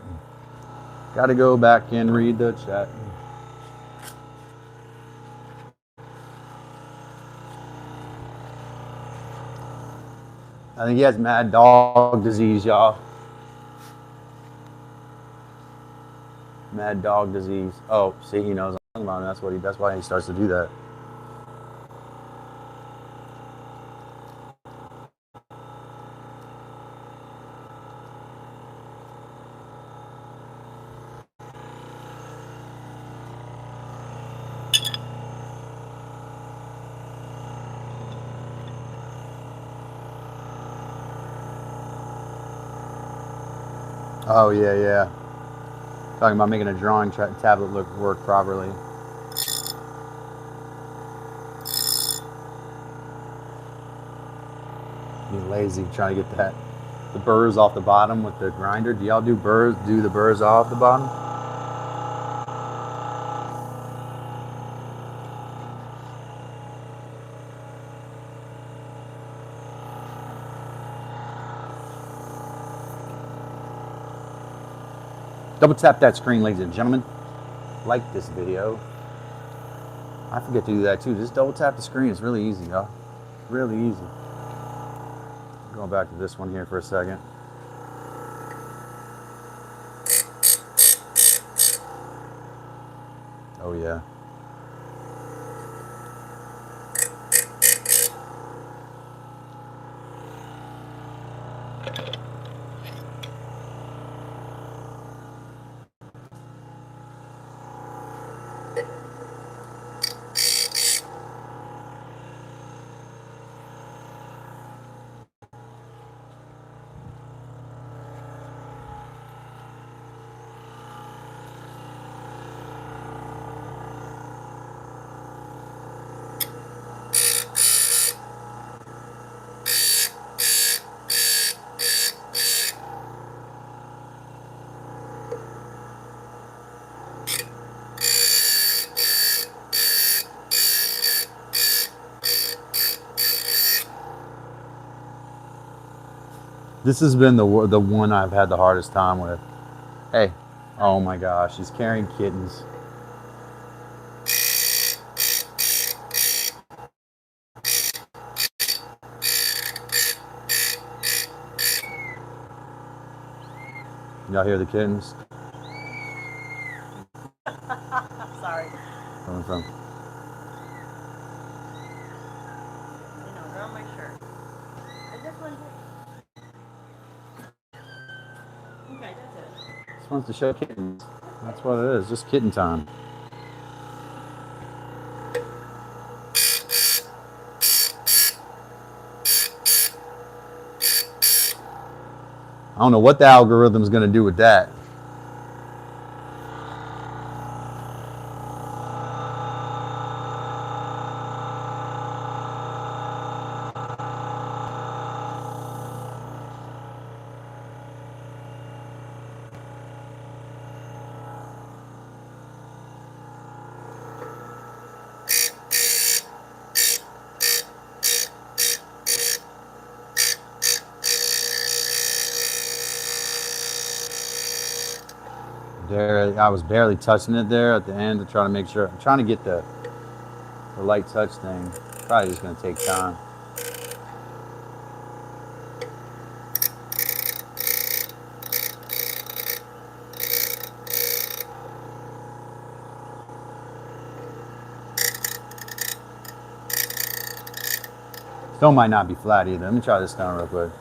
Gotta go back and read the chat. I think he has mad dog disease, y'all. Mad dog disease. Oh, see, he knows I'm talking about him. That's why he starts to do that. Oh yeah. Talking about making a drawing tablet work properly. Be lazy trying to get the burrs off the bottom with the grinder. Do y'all do burrs? Do the burrs off the bottom? Double tap that screen, ladies and gentlemen. Like this video. I forget to do that too. Just double tap the screen. It's really easy, y'all. Really easy. Going back to this one here for a second. Oh yeah. This has been the one I've had the hardest time with. Hey, oh my gosh, he's carrying kittens. Y'all hear the kittens? Sorry. Coming from. You know, they're on my shirt. And this one's. Okay, that's it. Just wants to show kittens. That's what it is, just kitten time. I don't know what the algorithm's going to do with that. There, I was barely touching it there at the end to try to make sure. I'm trying to get the light touch thing. Probably just going to take time. Stone might not be flat either. Let me try this stone real quick.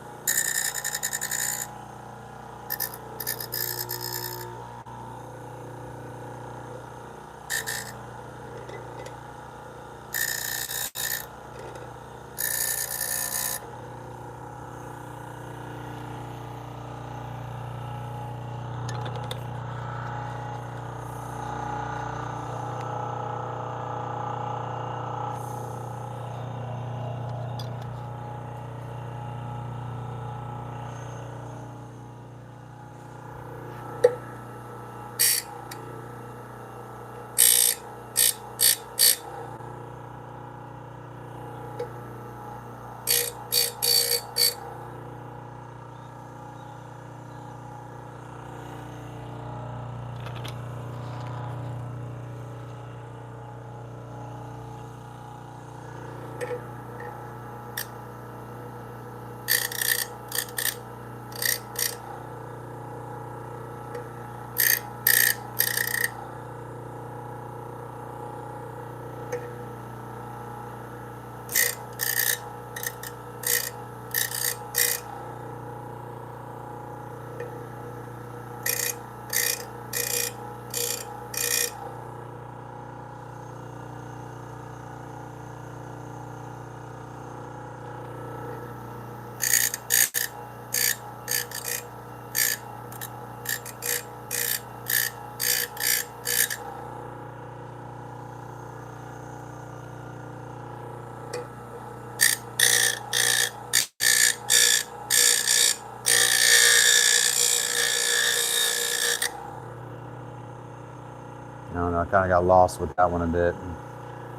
I don't know, I kind of got lost with that one a bit.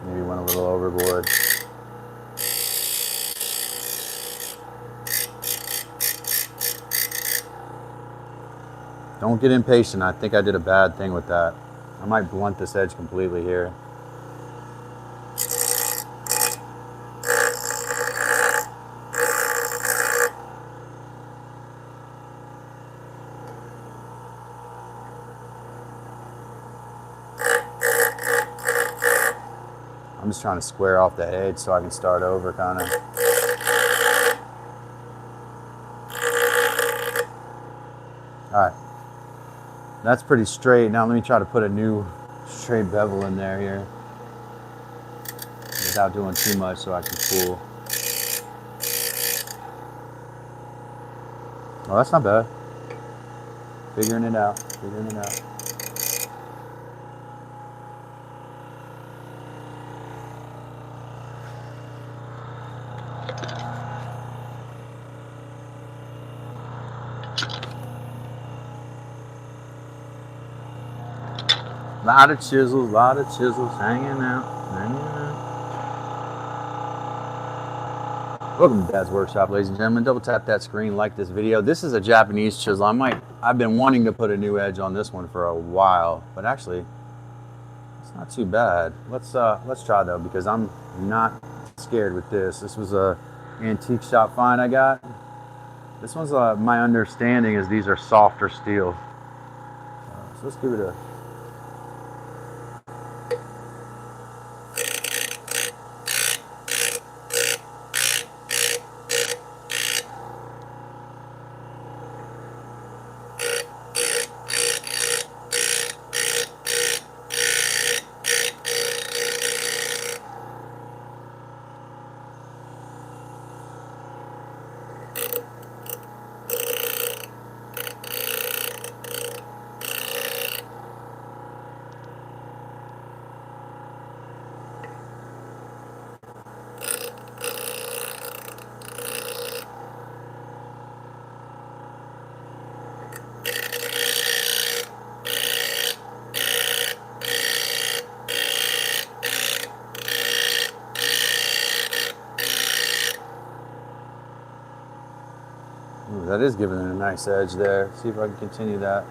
Maybe went a little overboard. Don't get impatient. I think I did a bad thing with that. I might blunt this edge completely here. I'm just trying to square off the edge so I can start over, kind of. All right, that's pretty straight. Now let me try to put a new straight bevel in there here without doing too much so I can pull. Oh, that's not bad. Figuring it out, figuring it out. Lot of chisels hanging out, hanging out. Welcome to Dad's Workshop, ladies and gentlemen. Double tap that screen, like this video. This is a Japanese chisel. I've been wanting to put a new edge on this one for a while, but actually, it's not too bad. Let's try though, because I'm not scared with this. This was a antique shop find I got. This one's my understanding is these are softer steel. So let's give it a. Ooh, that is giving it a nice edge there. See if I can continue that.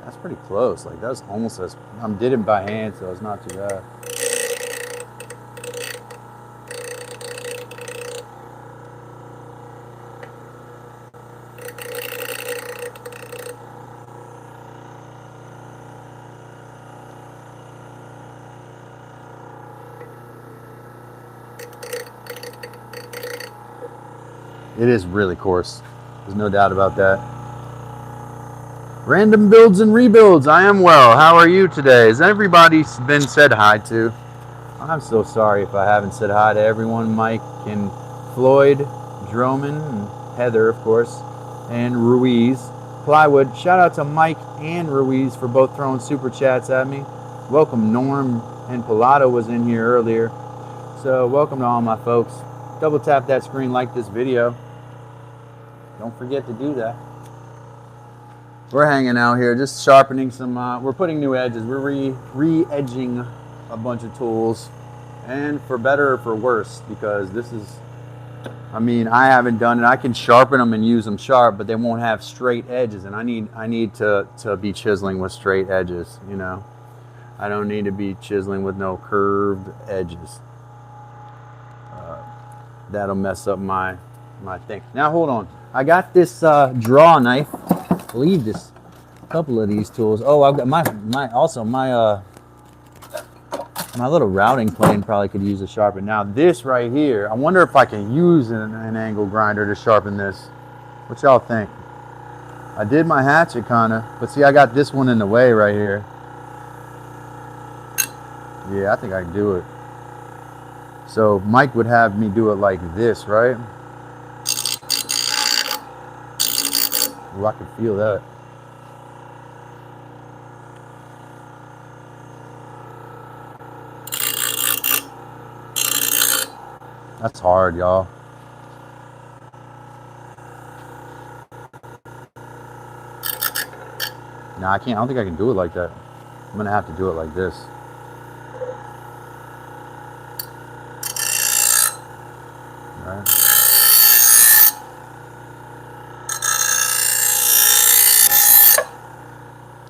That's pretty close. Like that's almost as I did it by hand, so it's not too bad. It is really coarse. There's no doubt about that. Random builds and rebuilds. I am well. How are you today? Has everybody been said hi to? I'm so sorry if I haven't said hi to everyone. Mike and Floyd, Droman, and Heather, of course, and Ruiz. Plywood. Shout out to Mike and Ruiz for both throwing super chats at me. Welcome. Norm and Pilato was in here earlier. So welcome to all my folks. Double tap that screen, like this video. Don't forget to do that. We're hanging out here, just sharpening some, we're putting new edges. We're re-edging a bunch of tools. And for better or for worse, because this is, I mean, I haven't done it. I can sharpen them and use them sharp, but they won't have straight edges. And I need to be chiseling with straight edges, you know. I don't need to be chiseling with no curved edges. That'll mess up my thing. Now hold on. I got this draw knife. I believe this couple of these tools. Oh, I've got my little routing plane probably could use a sharpen. Now this right here, I wonder if I can use an angle grinder to sharpen this. What y'all think? I did my hatchet kinda, but see I got this one in the way right here. Yeah, I think I can do it. So Mike would have me do it like this, right? Ooh, I can feel that. That's hard, y'all. Nah, I can't. I don't think I can do it like that. I'm gonna have to do it like this. Right.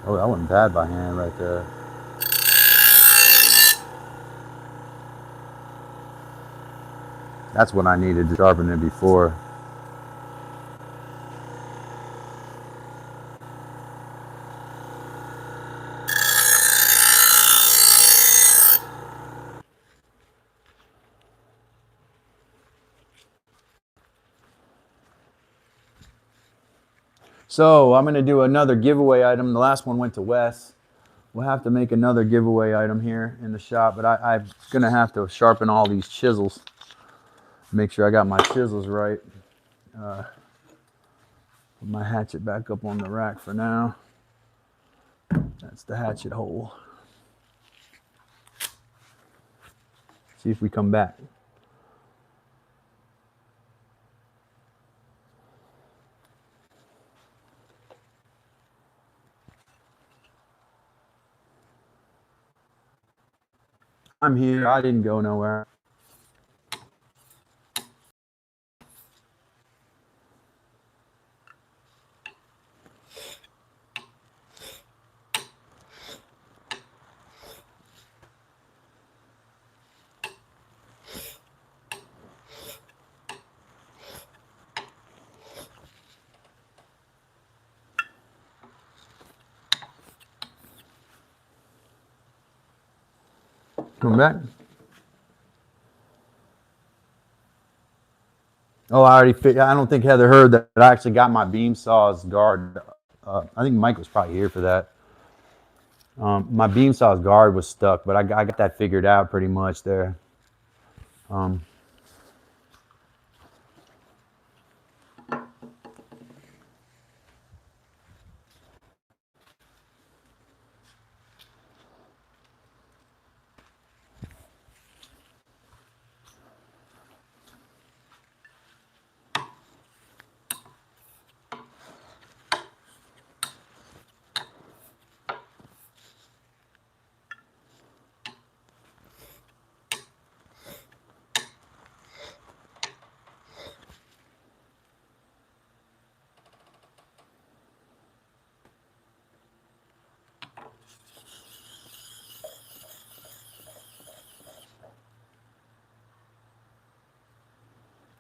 Oh, that wasn't bad by hand right there. That's what I needed to sharpen it before. So I'm going to do another giveaway item. The last one went to Wes. We'll have to make another giveaway item here in the shop, but I'm going to have to sharpen all these chisels. Make sure I got my chisels right. Put my hatchet back up on the rack for now. That's the hatchet hole. See if we come back. I'm here. I didn't go nowhere. Come back. Oh, I already fit. I don't think Heather heard that I actually got my beam saw's guard. I think Mike was probably here for that. My beam saw's guard was stuck, but I got that figured out pretty much there.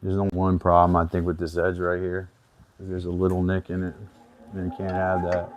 There's no one problem I think with this edge right here. There's a little nick in it, and you can't have that.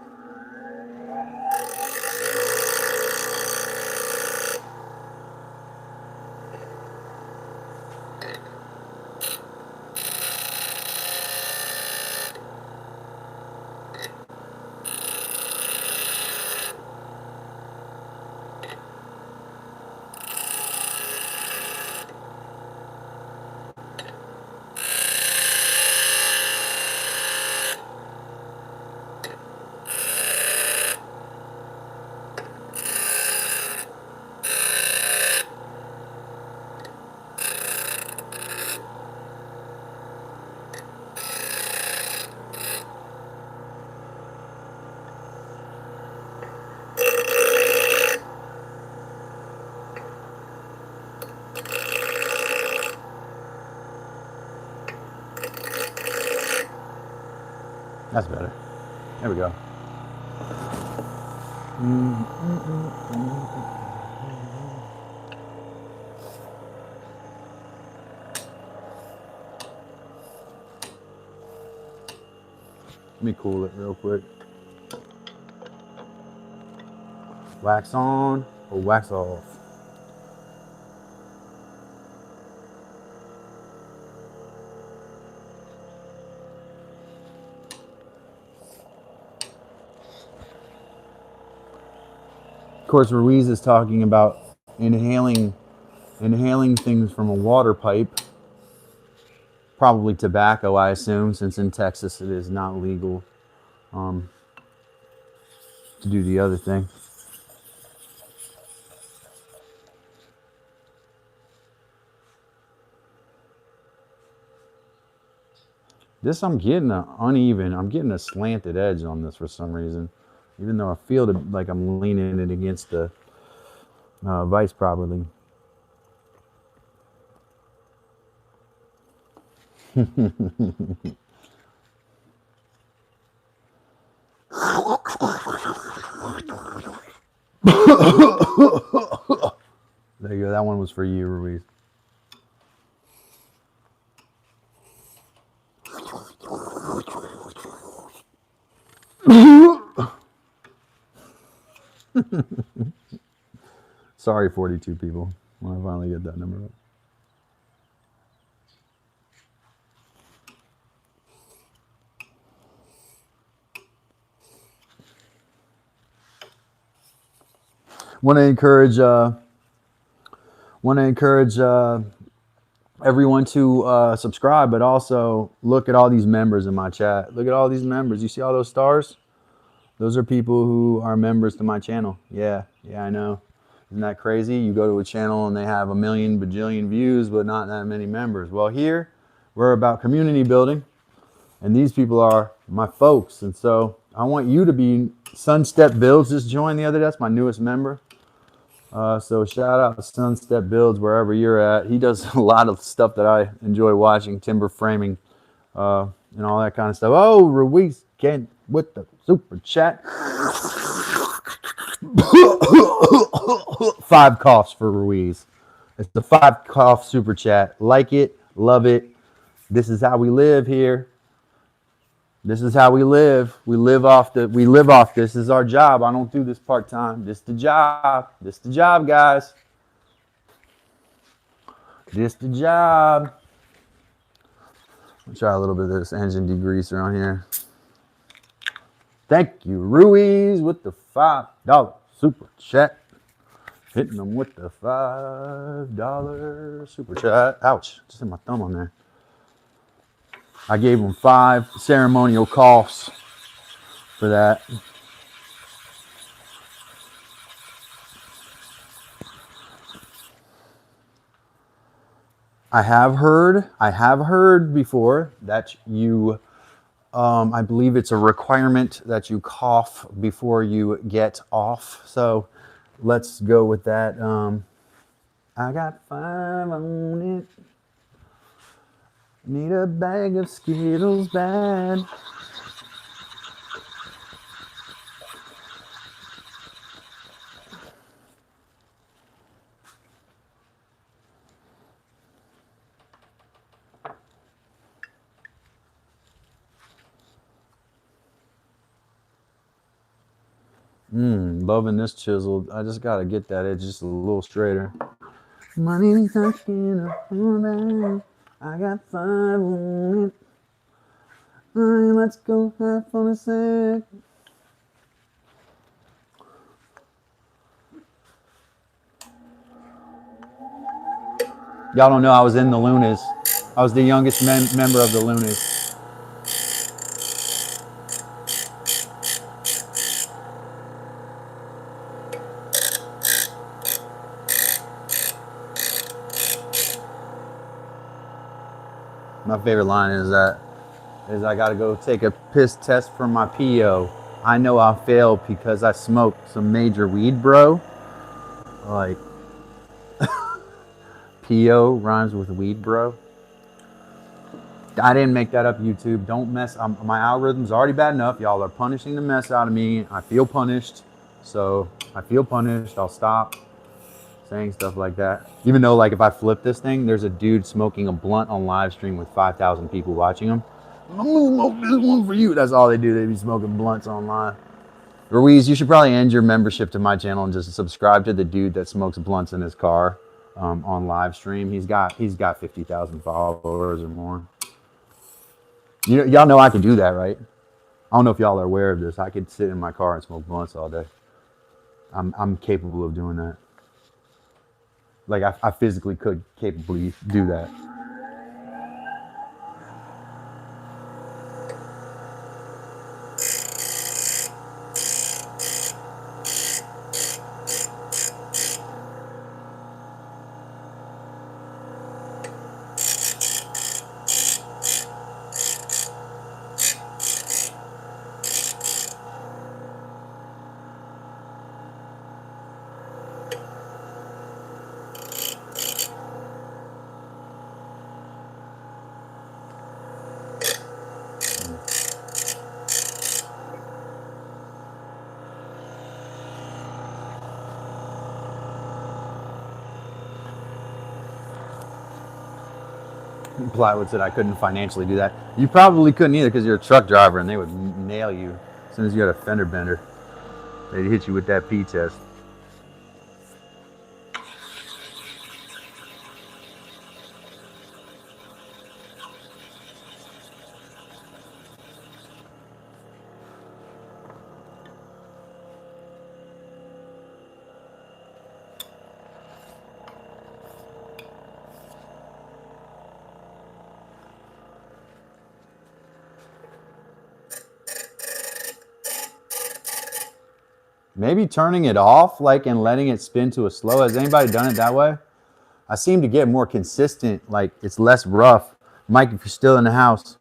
That's better. There we go. Let me cool it real quick. Wax on or wax off? Of course, Ruiz is talking about inhaling things from a water pipe. Probably tobacco, I assume, since in Texas it is not legal to do the other thing. This I'm getting I'm getting a slanted edge on this for some reason. Even though I feel like I'm leaning it against the vise properly. There you go. That one was for you, Ruiz. Sorry, 42 people. When I finally get that number up. Want to encourage everyone to subscribe, but also look at all these members in my chat. Look at all these members. You see all those stars? Those are people who are members to my channel. Yeah, I know. Isn't that crazy? You go to a channel and they have a million bajillion views, but not that many members. Well, here we're about community building, and these people are my folks. And so I want you to be Sunstep Builds. Just joined the other day. That's my newest member. So shout out to Sunstep Builds wherever you're at. He does a lot of stuff that I enjoy watching, timber framing, and all that kind of stuff. Oh, Ruiz Kent with the super chat. 5 coughs for Ruiz. It's the 5 cough super chat. Like it, love it. This is how we live here. This is how we live. We live off this. This is our job. I don't do this part-time. This the job. This the job, guys. This the job. I'll try a little bit of this engine degreaser on here. Thank you, Ruiz, with the $5 super chat. Hitting them with the $5 super chat. Ouch, just hit my thumb on there. I gave him 5 ceremonial coughs for that. I have heard before that you, I believe it's a requirement that you cough before you get off. So let's go with that. I got 5 on it. Need a bag of Skittles bad. Loving this chisel. I just gotta get that edge just a little straighter. Money talking about. I got 5 on it. Alright, let's go half on a sec. Y'all don't know I was in the Lunas. I was the youngest member of the Lunas. My favorite line is I gotta go take a piss test for my PO. I know I'll fail because I smoked some major weed, bro. Like, PO rhymes with weed, bro. I didn't make that up, YouTube. Don't mess. My algorithm's already bad enough. Y'all are punishing the mess out of me. I feel punished. So I feel punished. I'll stop saying stuff like that. Even though, like, if I flip this thing, there's a dude smoking a blunt on live stream with 5,000 people watching him. I'm gonna smoke this one for you. That's all they do. They be smoking blunts online. Ruiz, you should probably end your membership to my channel and just subscribe to the dude that smokes blunts in his car on live stream. He's got 50,000 followers or more. Y'all know I can do that, right? I don't know if y'all are aware of this. I could sit in my car and smoke blunts all day. I'm capable of doing that. Like, I physically could capably do that. Plywood said I couldn't financially do that. You probably couldn't either because you're a truck driver and they would nail you as soon as you had a fender bender. They'd hit you with that P test. Maybe turning it off, like, and letting it spin to a slow. Has anybody done it that way? I seem to get more consistent, like it's less rough. Mike, if you're still in the house,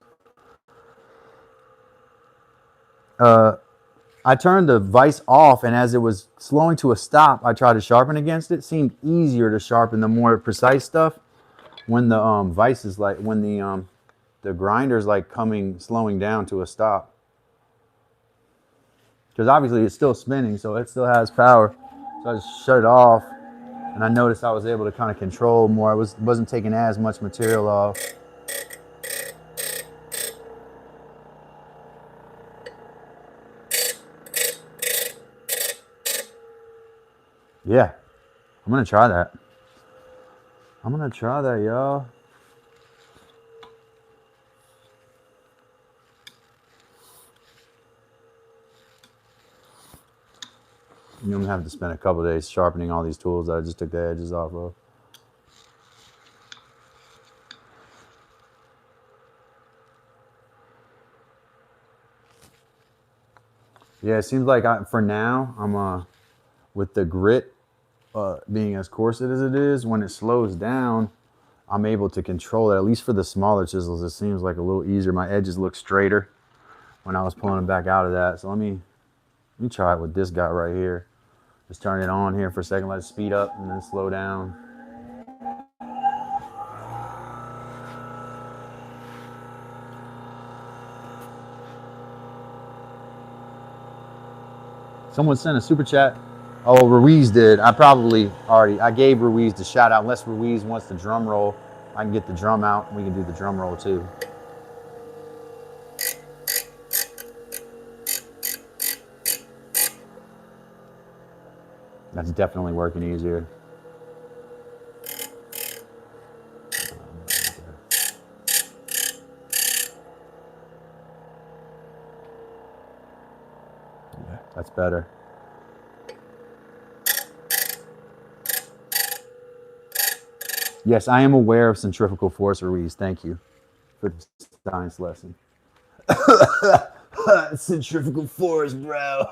I turned the vise off, and as it was slowing to a stop, I tried to sharpen against it. It seemed easier to sharpen the more precise stuff when the vise is like, when the grinder's like slowing down to a stop. Because obviously it's still spinning, so it still has power. So I just shut it off, and I noticed I was able to kind of control more. I wasn't taking as much material off. Yeah, I'm gonna try that. I'm gonna try that, y'all. I'm gonna have to spend a couple of days sharpening all these tools that I just took the edges off of. Yeah, it seems like for now, I'm with the grit being as coarse as it is, when it slows down, I'm able to control it, at least for the smaller chisels. It seems like a little easier. My edges look straighter when I was pulling them back out of that. So let me try it with this guy right here. Just turn it on here for a second, let it speed up, and then slow down. Someone sent a super chat. Oh, Ruiz did. I gave Ruiz the shout out. Unless Ruiz wants the drum roll, I can get the drum out. We can do the drum roll too. That's definitely working easier. Yeah, that's better. Yes, I am aware of centrifugal force, Ruiz. Thank you for the science lesson. Centrifugal force, bro.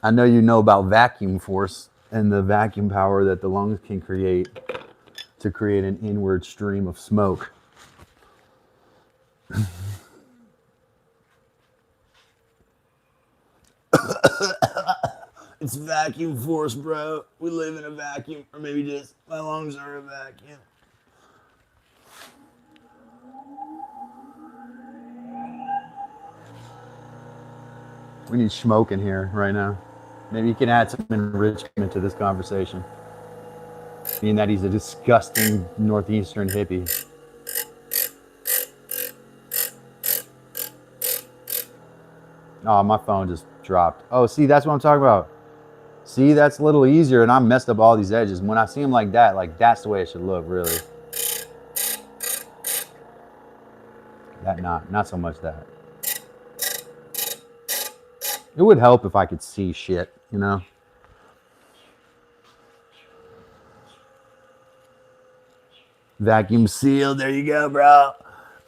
I know you know about vacuum force and the vacuum power that the lungs can create to create an inward stream of smoke. It's vacuum force, bro. We live in a vacuum, or maybe just my lungs are a vacuum. We need smoke in here right now. Maybe you can add some enrichment to this conversation. Being that he's a disgusting northeastern hippie. Oh, my phone just dropped. Oh, see, that's what I'm talking about. See, that's a little easier, and I messed up all these edges. When I see them like that's the way it should look, really. That not so much that. It would help if I could see shit, you know? Vacuum seal, there you go, bro.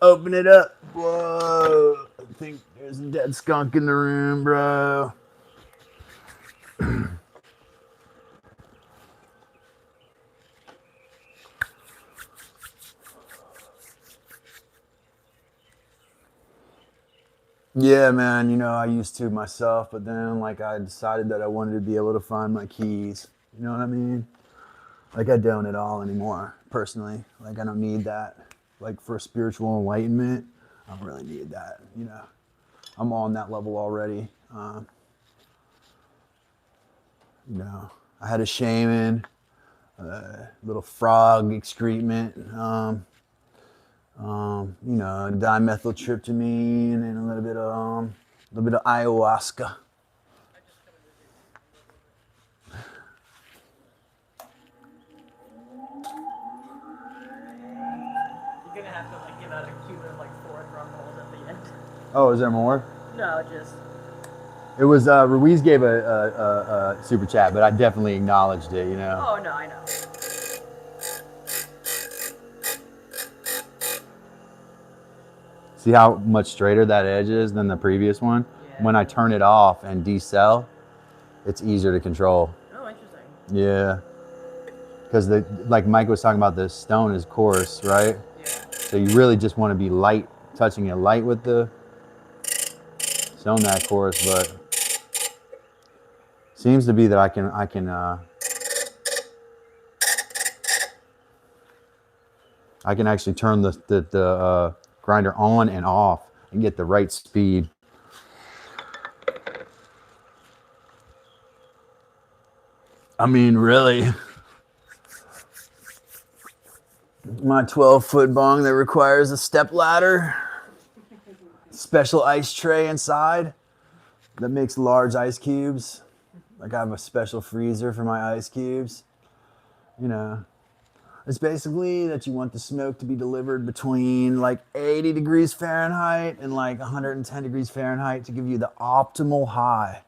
Open it up. Whoa. I think there's a dead skunk in the room, bro. Yeah, man, you know, I used to myself, but then, like, I decided that I wanted to be able to find my keys. You know what I mean? Like, I don't at all anymore, personally. Like, I don't need that. Like, for spiritual enlightenment, I don't really need that, you know? I'm on that level already. You know, I had a shaman, a little frog excrement, you know, dimethyltryptamine, and a little bit of ayahuasca. You're gonna have to like give out a cue of like 4 drum rolls at the end. Oh, is there more? No, just. It was Ruiz gave a super chat, but I definitely acknowledged it, you know. Oh no, I know. See how much straighter that edge is than the previous one? Yeah. When I turn it off and decel, it's easier to control. Oh, interesting. Yeah. because like Mike was talking about, the stone is coarse, right? Yeah. So you really just want to be light, touching it light with the stone that coarse, but seems to be that I can actually turn the grinder on and off and get the right speed. I mean, really, my 12-foot bong that requires a step ladder, special ice tray inside that makes large ice cubes. Like I have a special freezer for my ice cubes. You know, it's basically that you want the smoke to be delivered between like 80 degrees Fahrenheit and like 110 degrees Fahrenheit to give you the optimal high.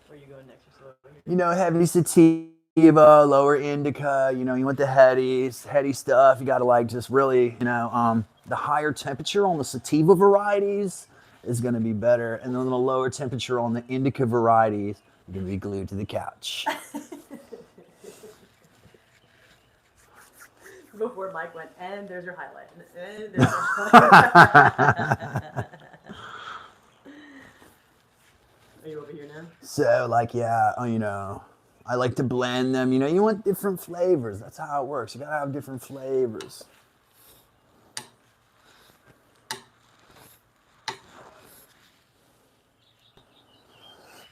Where you going next? You know, heavy sativa, lower indica, you know, you want the heady stuff. You got to like just really, you know, the higher temperature on the sativa varieties is going to be better. And then the lower temperature on the indica varieties, you're going to be glued to the couch. Before Mike went, and there's your highlight. And there's your highlight. Are you over here now? So like, yeah, you know, I like to blend them. You know, you want different flavors. That's how it works. You got to have different flavors.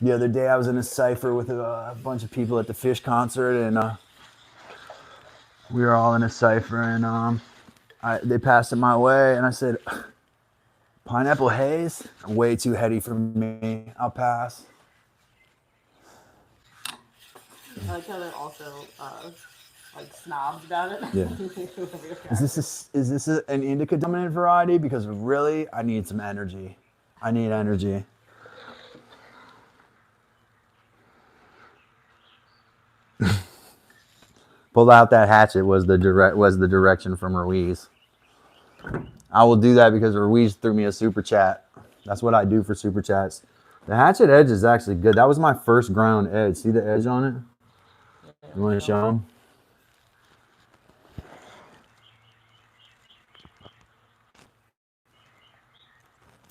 The other day I was in a cypher with a bunch of people at the Fish concert, and we were all in a cypher, and they passed it my way, and I said, pineapple haze? Way too heady for me. I'll pass. I like how they're also like snobs about it. Yeah. Is this an indica dominant variety? Because really, I need some energy. I need energy. Pull out that hatchet was the direction from Ruiz. I will do that because Ruiz threw me a super chat. That's what I do for super chats. The hatchet edge is actually good. That was my first ground edge. See the edge on it? You want to show them?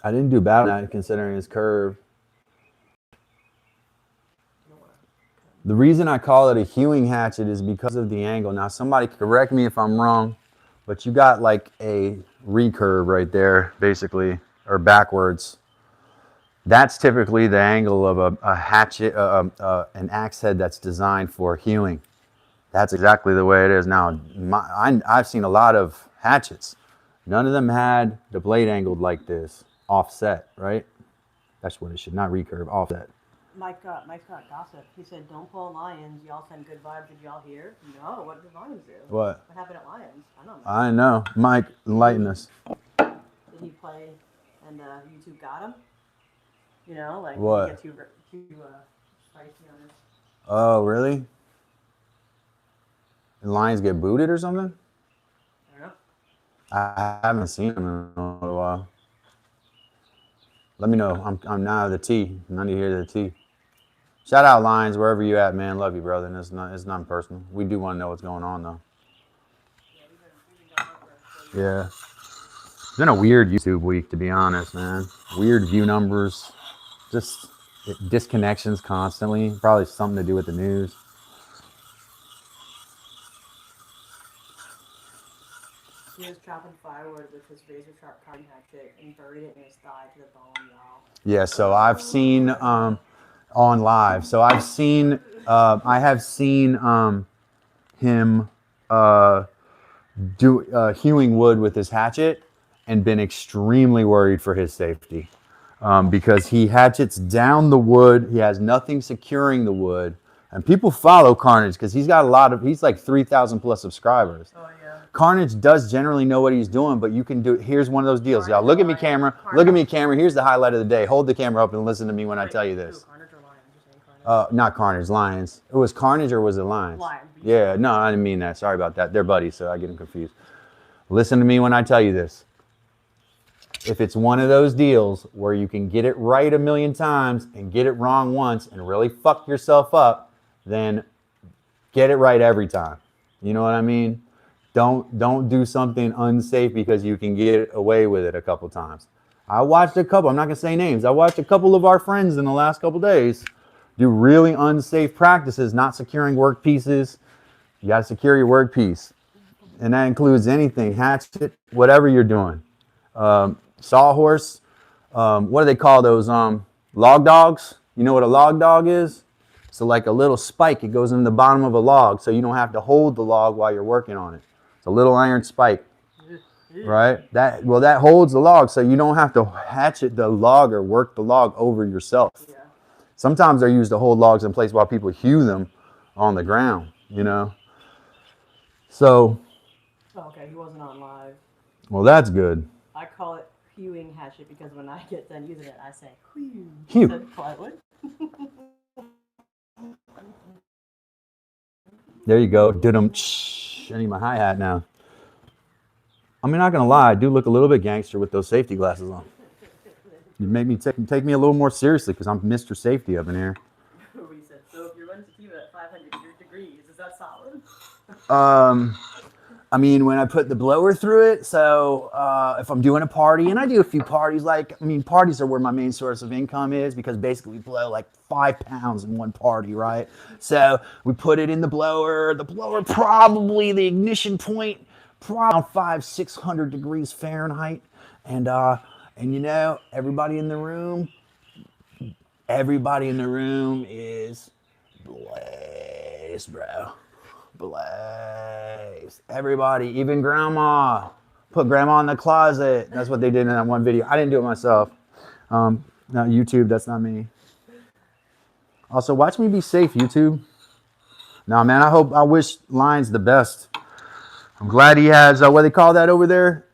I didn't do bad on that considering his curve. The reason I call it a hewing hatchet is because of the angle. Now somebody correct me if I'm wrong, but you got like a recurve right there, basically, or backwards. That's typically the angle of a hatchet, an axe head that's designed for hewing. That's exactly the way it is. Now, I've seen a lot of hatchets. None of them had the blade angled like this, offset, right? That's what it should, not recurve, offset. Mike got gossip. He said, "Don't pull Lions. Y'all send good vibes. Did y'all hear?" No. What did Lions do? What? What happened at Lions? I don't know. I know. Mike, enlighten us. Did he play and YouTube got him? You know, like what? Get too spicy on it. Oh, really? And Lions get booted or something? I don't know. I haven't seen him in a little while. Let me know. I'm now the T. I need to hear the T. Shout out Lions, wherever you at, man. Love you, brother. And it's not personal. We do want to know what's going on, though. Yeah. It's been a weird YouTube week, to be honest, man. Weird view numbers. Just disconnections constantly. Probably something to do with the news. He was chopping firewood with his razor sharp carving hatchet and buried it in his thigh to the bone, y'all. Yeah, so I've seen on live. So I've seen I have seen him hewing wood with his hatchet and been extremely worried for his safety because he hatchets down the wood. He has nothing securing the wood, and people follow Carnage because he's got he's like 3,000 plus subscribers. Oh yeah. Carnage does generally know what he's doing, but you can do. Here's one of those deals, y'all. Look at me, camera. Look at me, camera. Here's the highlight of the day. Hold the camera up and listen to me when I tell you this. Carnage or Lions? You're saying Carnage? Not Carnage, Lions. It was Carnage or was it Lions? Lions. Yeah, no, I didn't mean that. Sorry about that. They're buddies, so I get them confused. Listen to me when I tell you this. if it's one of those deals where you can get it right a million times and get it wrong once and really fuck yourself up, then get it right every time. You know what I mean? Don't do something unsafe because you can get away with it a couple times. I watched a couple, I'm not gonna say names, I watched a couple of our friends in the last couple days do really unsafe practices, not securing work pieces. You gotta secure your work piece. And that includes anything, hatchet, whatever you're doing. Sawhorse, what do they call those? Log dogs? You know what a log dog is? So like a little spike, it goes in the bottom of a log so you don't have to hold the log while you're working on it. It's a little iron spike, right? That holds the log so you don't have to hatchet the log or work the log over yourself. Yeah. Sometimes they're used to hold logs in place while people hew them on the ground, you know? So. Oh, okay, he wasn't on live. Well, that's good. I call it hewing hatchet because when I get done using it, I say hew. Hew. Instead of plywood. There you go. Did-em. I need my hi-hat now. I mean, not gonna lie, I do look a little bit gangster with those safety glasses on. You make me take me a little more seriously because I'm Mr. Safety up in here. We said, so if you're running sativa at 500 degrees, is that solid? I mean, when I put the blower through it, so if I'm doing a party, and I do a few parties, parties are where my main source of income is because basically we blow like 5 pounds in one party, right? So we put it in the blower probably the ignition point, probably 500-600 degrees Fahrenheit. And you know, everybody in the room is blazed, bro. Blaze. Everybody, even grandma. Put grandma in the closet. That's what they did in that one video. I didn't do it myself. No, YouTube, that's not me. Also, watch me be safe, YouTube. No, man, I wish Lions the best. I'm glad he has, what do they call that over there?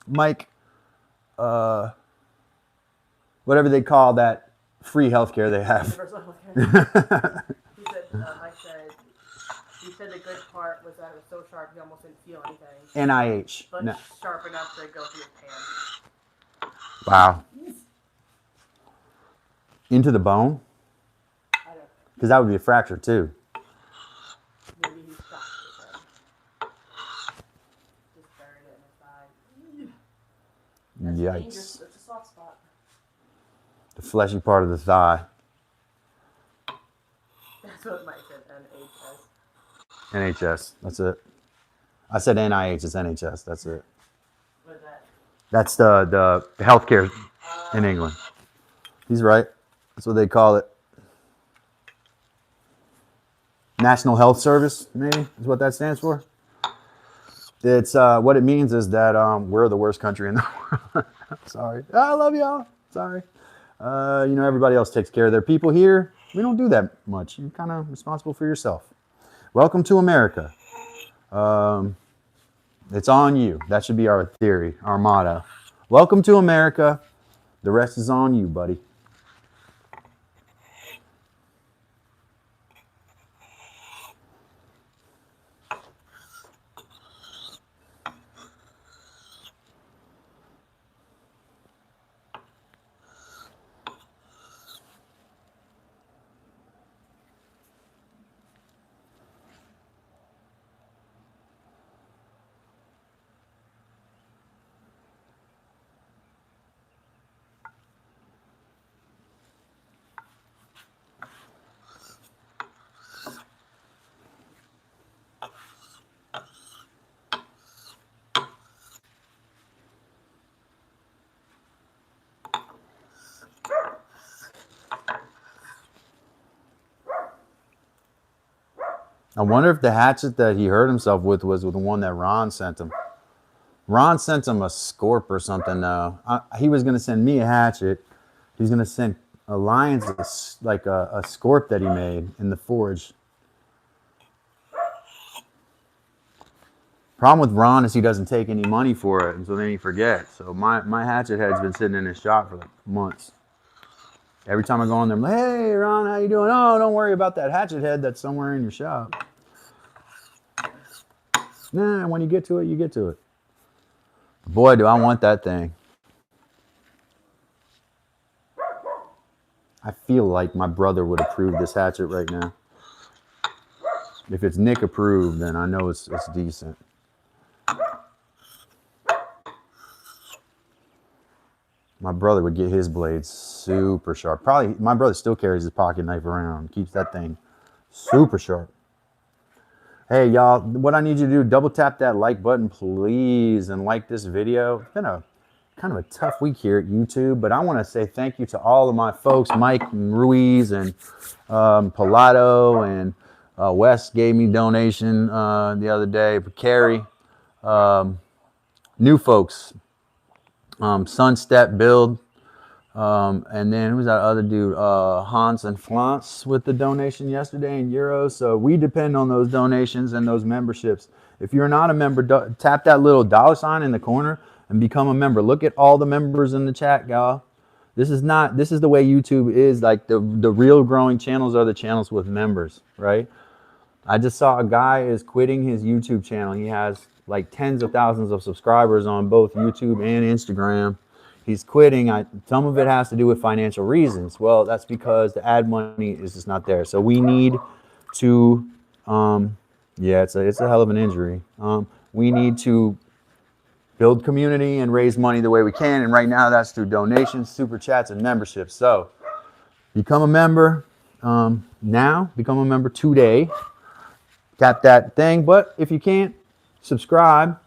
Mike, whatever they call that free healthcare they have. Universal healthcare. He said the good part was that it was so sharp you almost didn't feel anything. NIH. But No. sharp enough to go through his hand. Wow. Into the bone? I don't know. Because that would be a fracture too. Maybe he stopped his head. Just buried it in his thigh. That's dangerous. That's a soft spot. The fleshy part of the thigh. That's what Mike said, NHS. NHS. That's it. I said NIH. It's NHS. That's it. What is that? That's the healthcare in England. He's right. That's what they call it. National Health Service, maybe, is what that stands for. It's what it means is that we're the worst country in the world. Sorry. I love y'all. Sorry. You know, everybody else takes care of their people here. We don't do that much. You're kind of responsible for yourself. Welcome to America. It's on you. That should be our theory, our motto. Welcome to America. The rest is on you, buddy. I wonder if the hatchet that he hurt himself with was the one that Ron sent him. Ron sent him a scorp or something though. He was going to send me a hatchet. He's going to send a Lions like a scorp that he made in the forge. Problem with Ron is he doesn't take any money for it, and so then he forgets. So my hatchet head's been sitting in his shop for like months. Every time I go in there, I'm like, hey, Ron, how you doing? Oh, don't worry about that hatchet head that's somewhere in your shop. Nah, when you get to it, you get to it. Boy, do I want that thing. I feel like my brother would approve this hatchet right now. If it's Nick approved, then I know it's decent. My brother would get his blades super sharp. Probably, my brother still carries his pocket knife around. Keeps that thing super sharp. Hey, y'all, what I need you to do, double tap that like button, please, and like this video. It's been a kind of a tough week here at YouTube, but I want to say thank you to all of my folks, Mike and Ruiz and Pilato, and Wes gave me donation the other day, for Carrie. New folks, Sunstep Build, and then who's that other dude, Hans and Flance, with the donation yesterday in euros. So we depend on those donations and those memberships. If you're not a member, tap that little $ in the corner and become a member. Look at all the members in the chat, y'all. This is the way YouTube is. Like the real growing channels are the channels with members, right? I just saw a guy is quitting his YouTube channel. He has like tens of thousands of subscribers on both YouTube and Instagram. He's quitting. Some of it has to do with financial reasons. Well, that's because the ad money is just not there. So we need to, yeah, it's a hell of an injury. We need to build community and raise money the way we can. And right now that's through donations, super chats, and memberships. So become a member now. Become a member today. Tap that thing. But if you can't, subscribe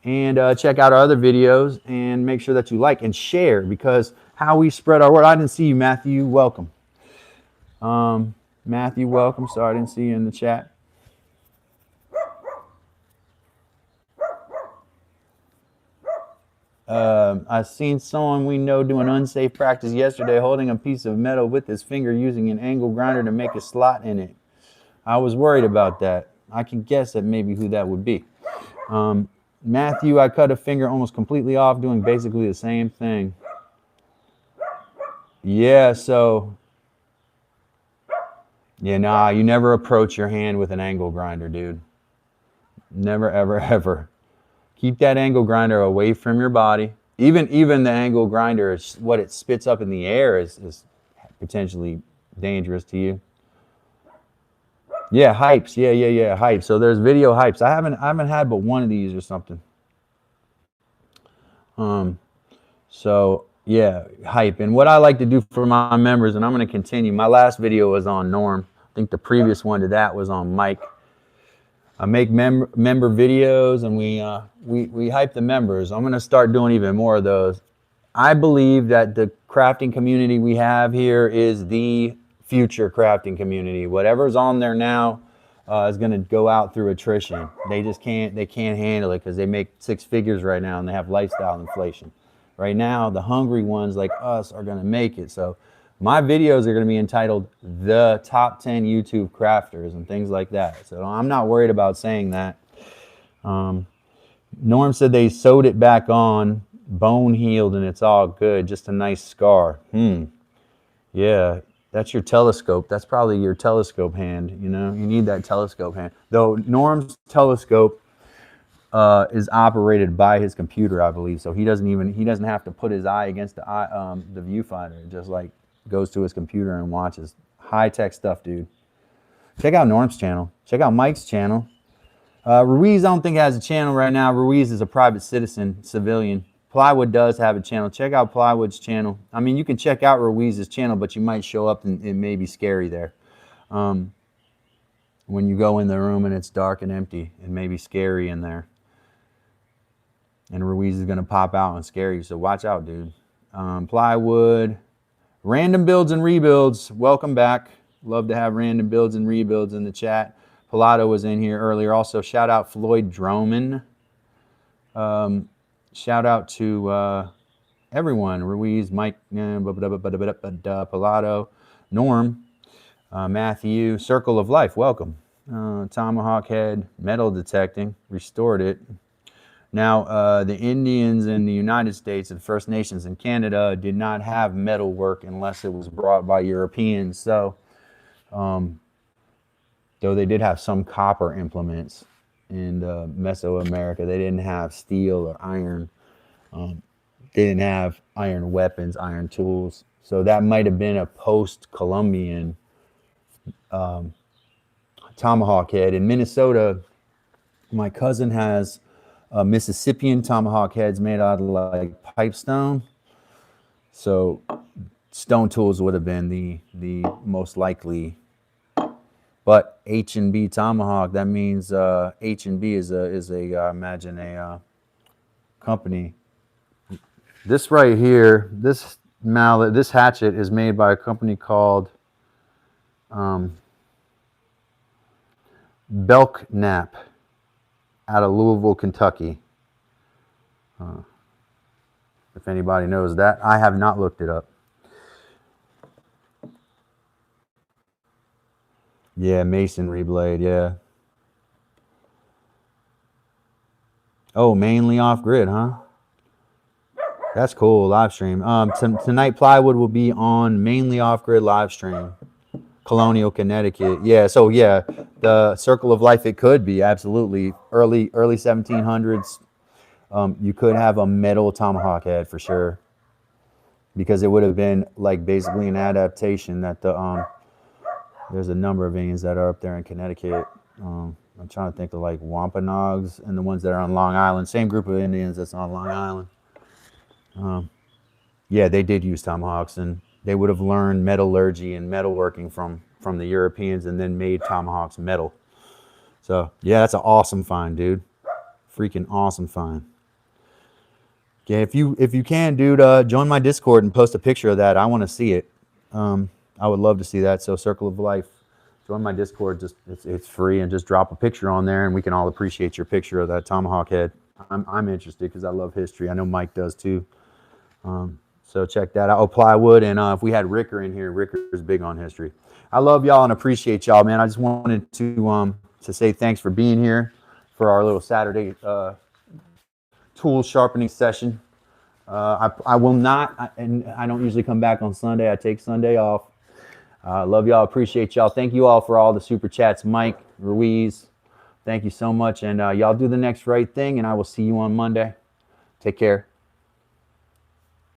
and check out our other videos, and make sure that you like and share, because how we spread our word. I didn't see you, Matthew. Welcome. Matthew, welcome. Sorry, I didn't see you in the chat. I seen someone we know do an unsafe practice yesterday, holding a piece of metal with his finger using an angle grinder to make a slot in it. I was worried about that. I can guess at maybe who that would be. Matthew, I cut a finger almost completely off doing basically the same thing. Yeah, so, yeah, nah, you never approach your hand with an angle grinder, dude. Never, ever, ever. Keep that angle grinder away from your body. Even the angle grinder, is what it spits up in the air is potentially dangerous to you. Yeah, hypes. Yeah, hypes. So there's video hypes. I haven't had but one of these or something. So yeah, hype. And what I like to do for my members, and I'm going to continue. My last video was on Norm. I think the previous one to that was on Mike. I make member videos, and we hype the members. I'm going to start doing even more of those. I believe that the crafting community we have here is the future crafting community. Whatever's on there now is going to go out through attrition. They can't handle it, because they make 6 figures right now and they have lifestyle inflation. Right now, the hungry ones like us are going to make it. So my videos are going to be entitled The Top 10 YouTube Crafters and things like that. So I'm not worried about saying that. Norm said they sewed it back on, bone healed, and it's all good. Just a nice scar. Yeah, that's your telescope. That's probably your telescope hand. You know, you need that telescope hand. Though Norm's telescope is operated by his computer, I believe. So he doesn't have to put his eye against the viewfinder. It just like goes to his computer and watches. High-tech stuff, dude. Check out Norm's channel. Check out Mike's channel. Ruiz, I don't think has a channel right now. Ruiz is a private civilian. Plywood does have a channel. Check out Plywood's channel. I mean, you can check out Ruiz's channel, but you might show up and it may be scary there. When you go in the room and it's dark and empty, it may be scary in there. And Ruiz is going to pop out and scare you, so watch out, dude. Plywood. Random Builds and Rebuilds, welcome back. Love to have Random Builds and Rebuilds in the chat. Pilato was in here earlier. Also, shout out Floyd Droman. Shout out to everyone. Ruiz, Mike, Pilato, Norm, Matthew, Circle of Life, welcome. Tomahawk Head, metal detecting, restored it. Now, the Indians in the United States and First Nations in Canada did not have metal work unless it was brought by Europeans. So, though they did have some copper implements in Mesoamerica, they didn't have steel or iron. They didn't have iron weapons, iron tools. So that might have been a post-Columbian tomahawk head. In Minnesota, my cousin has Mississippian tomahawk heads made out of like pipestone. So stone tools would have been the most likely. But H&B tomahawk, that means H&B is a imagine a company. This right here, this mallet, this hatchet is made by a company called Belknap out of Louisville, Kentucky. If anybody knows that, I have not looked it up. Yeah, masonry blade, yeah. Oh, mainly off grid, huh? That's cool, live stream. Tonight plywood will be on mainly off grid live stream. Colonial, Connecticut. Yeah, so yeah, the circle of life, it could be absolutely early 1700s. You could have a metal tomahawk head for sure, because it would have been like basically an adaptation that the there's a number of Indians that are up there in Connecticut. I'm trying to think of like Wampanoags and the ones that are on Long Island. Same group of Indians that's on Long Island. Yeah, they did use tomahawks, and they would have learned metallurgy and metalworking from the Europeans, and then made tomahawks metal. So yeah, that's an awesome find, dude. Freaking awesome find. Okay, if you can, dude, join my Discord and post a picture of that. I want to see it. I would love to see that. So Circle of Life, join my Discord. Just it's free, and just drop a picture on there, and we can all appreciate your picture of that tomahawk head. I'm interested because I love history. I know Mike does too. So check that out. Oh, plywood, and if we had Ricker in here, Ricker's big on history. I love y'all and appreciate y'all, man. I just wanted to say thanks for being here for our little Saturday tool sharpening session. I will not, and I don't usually come back on Sunday. I take Sunday off. Love y'all, appreciate y'all. Thank you all for all the super chats. Mike, Ruiz, thank you so much. And y'all do the next right thing, and I will see you on Monday. Take care.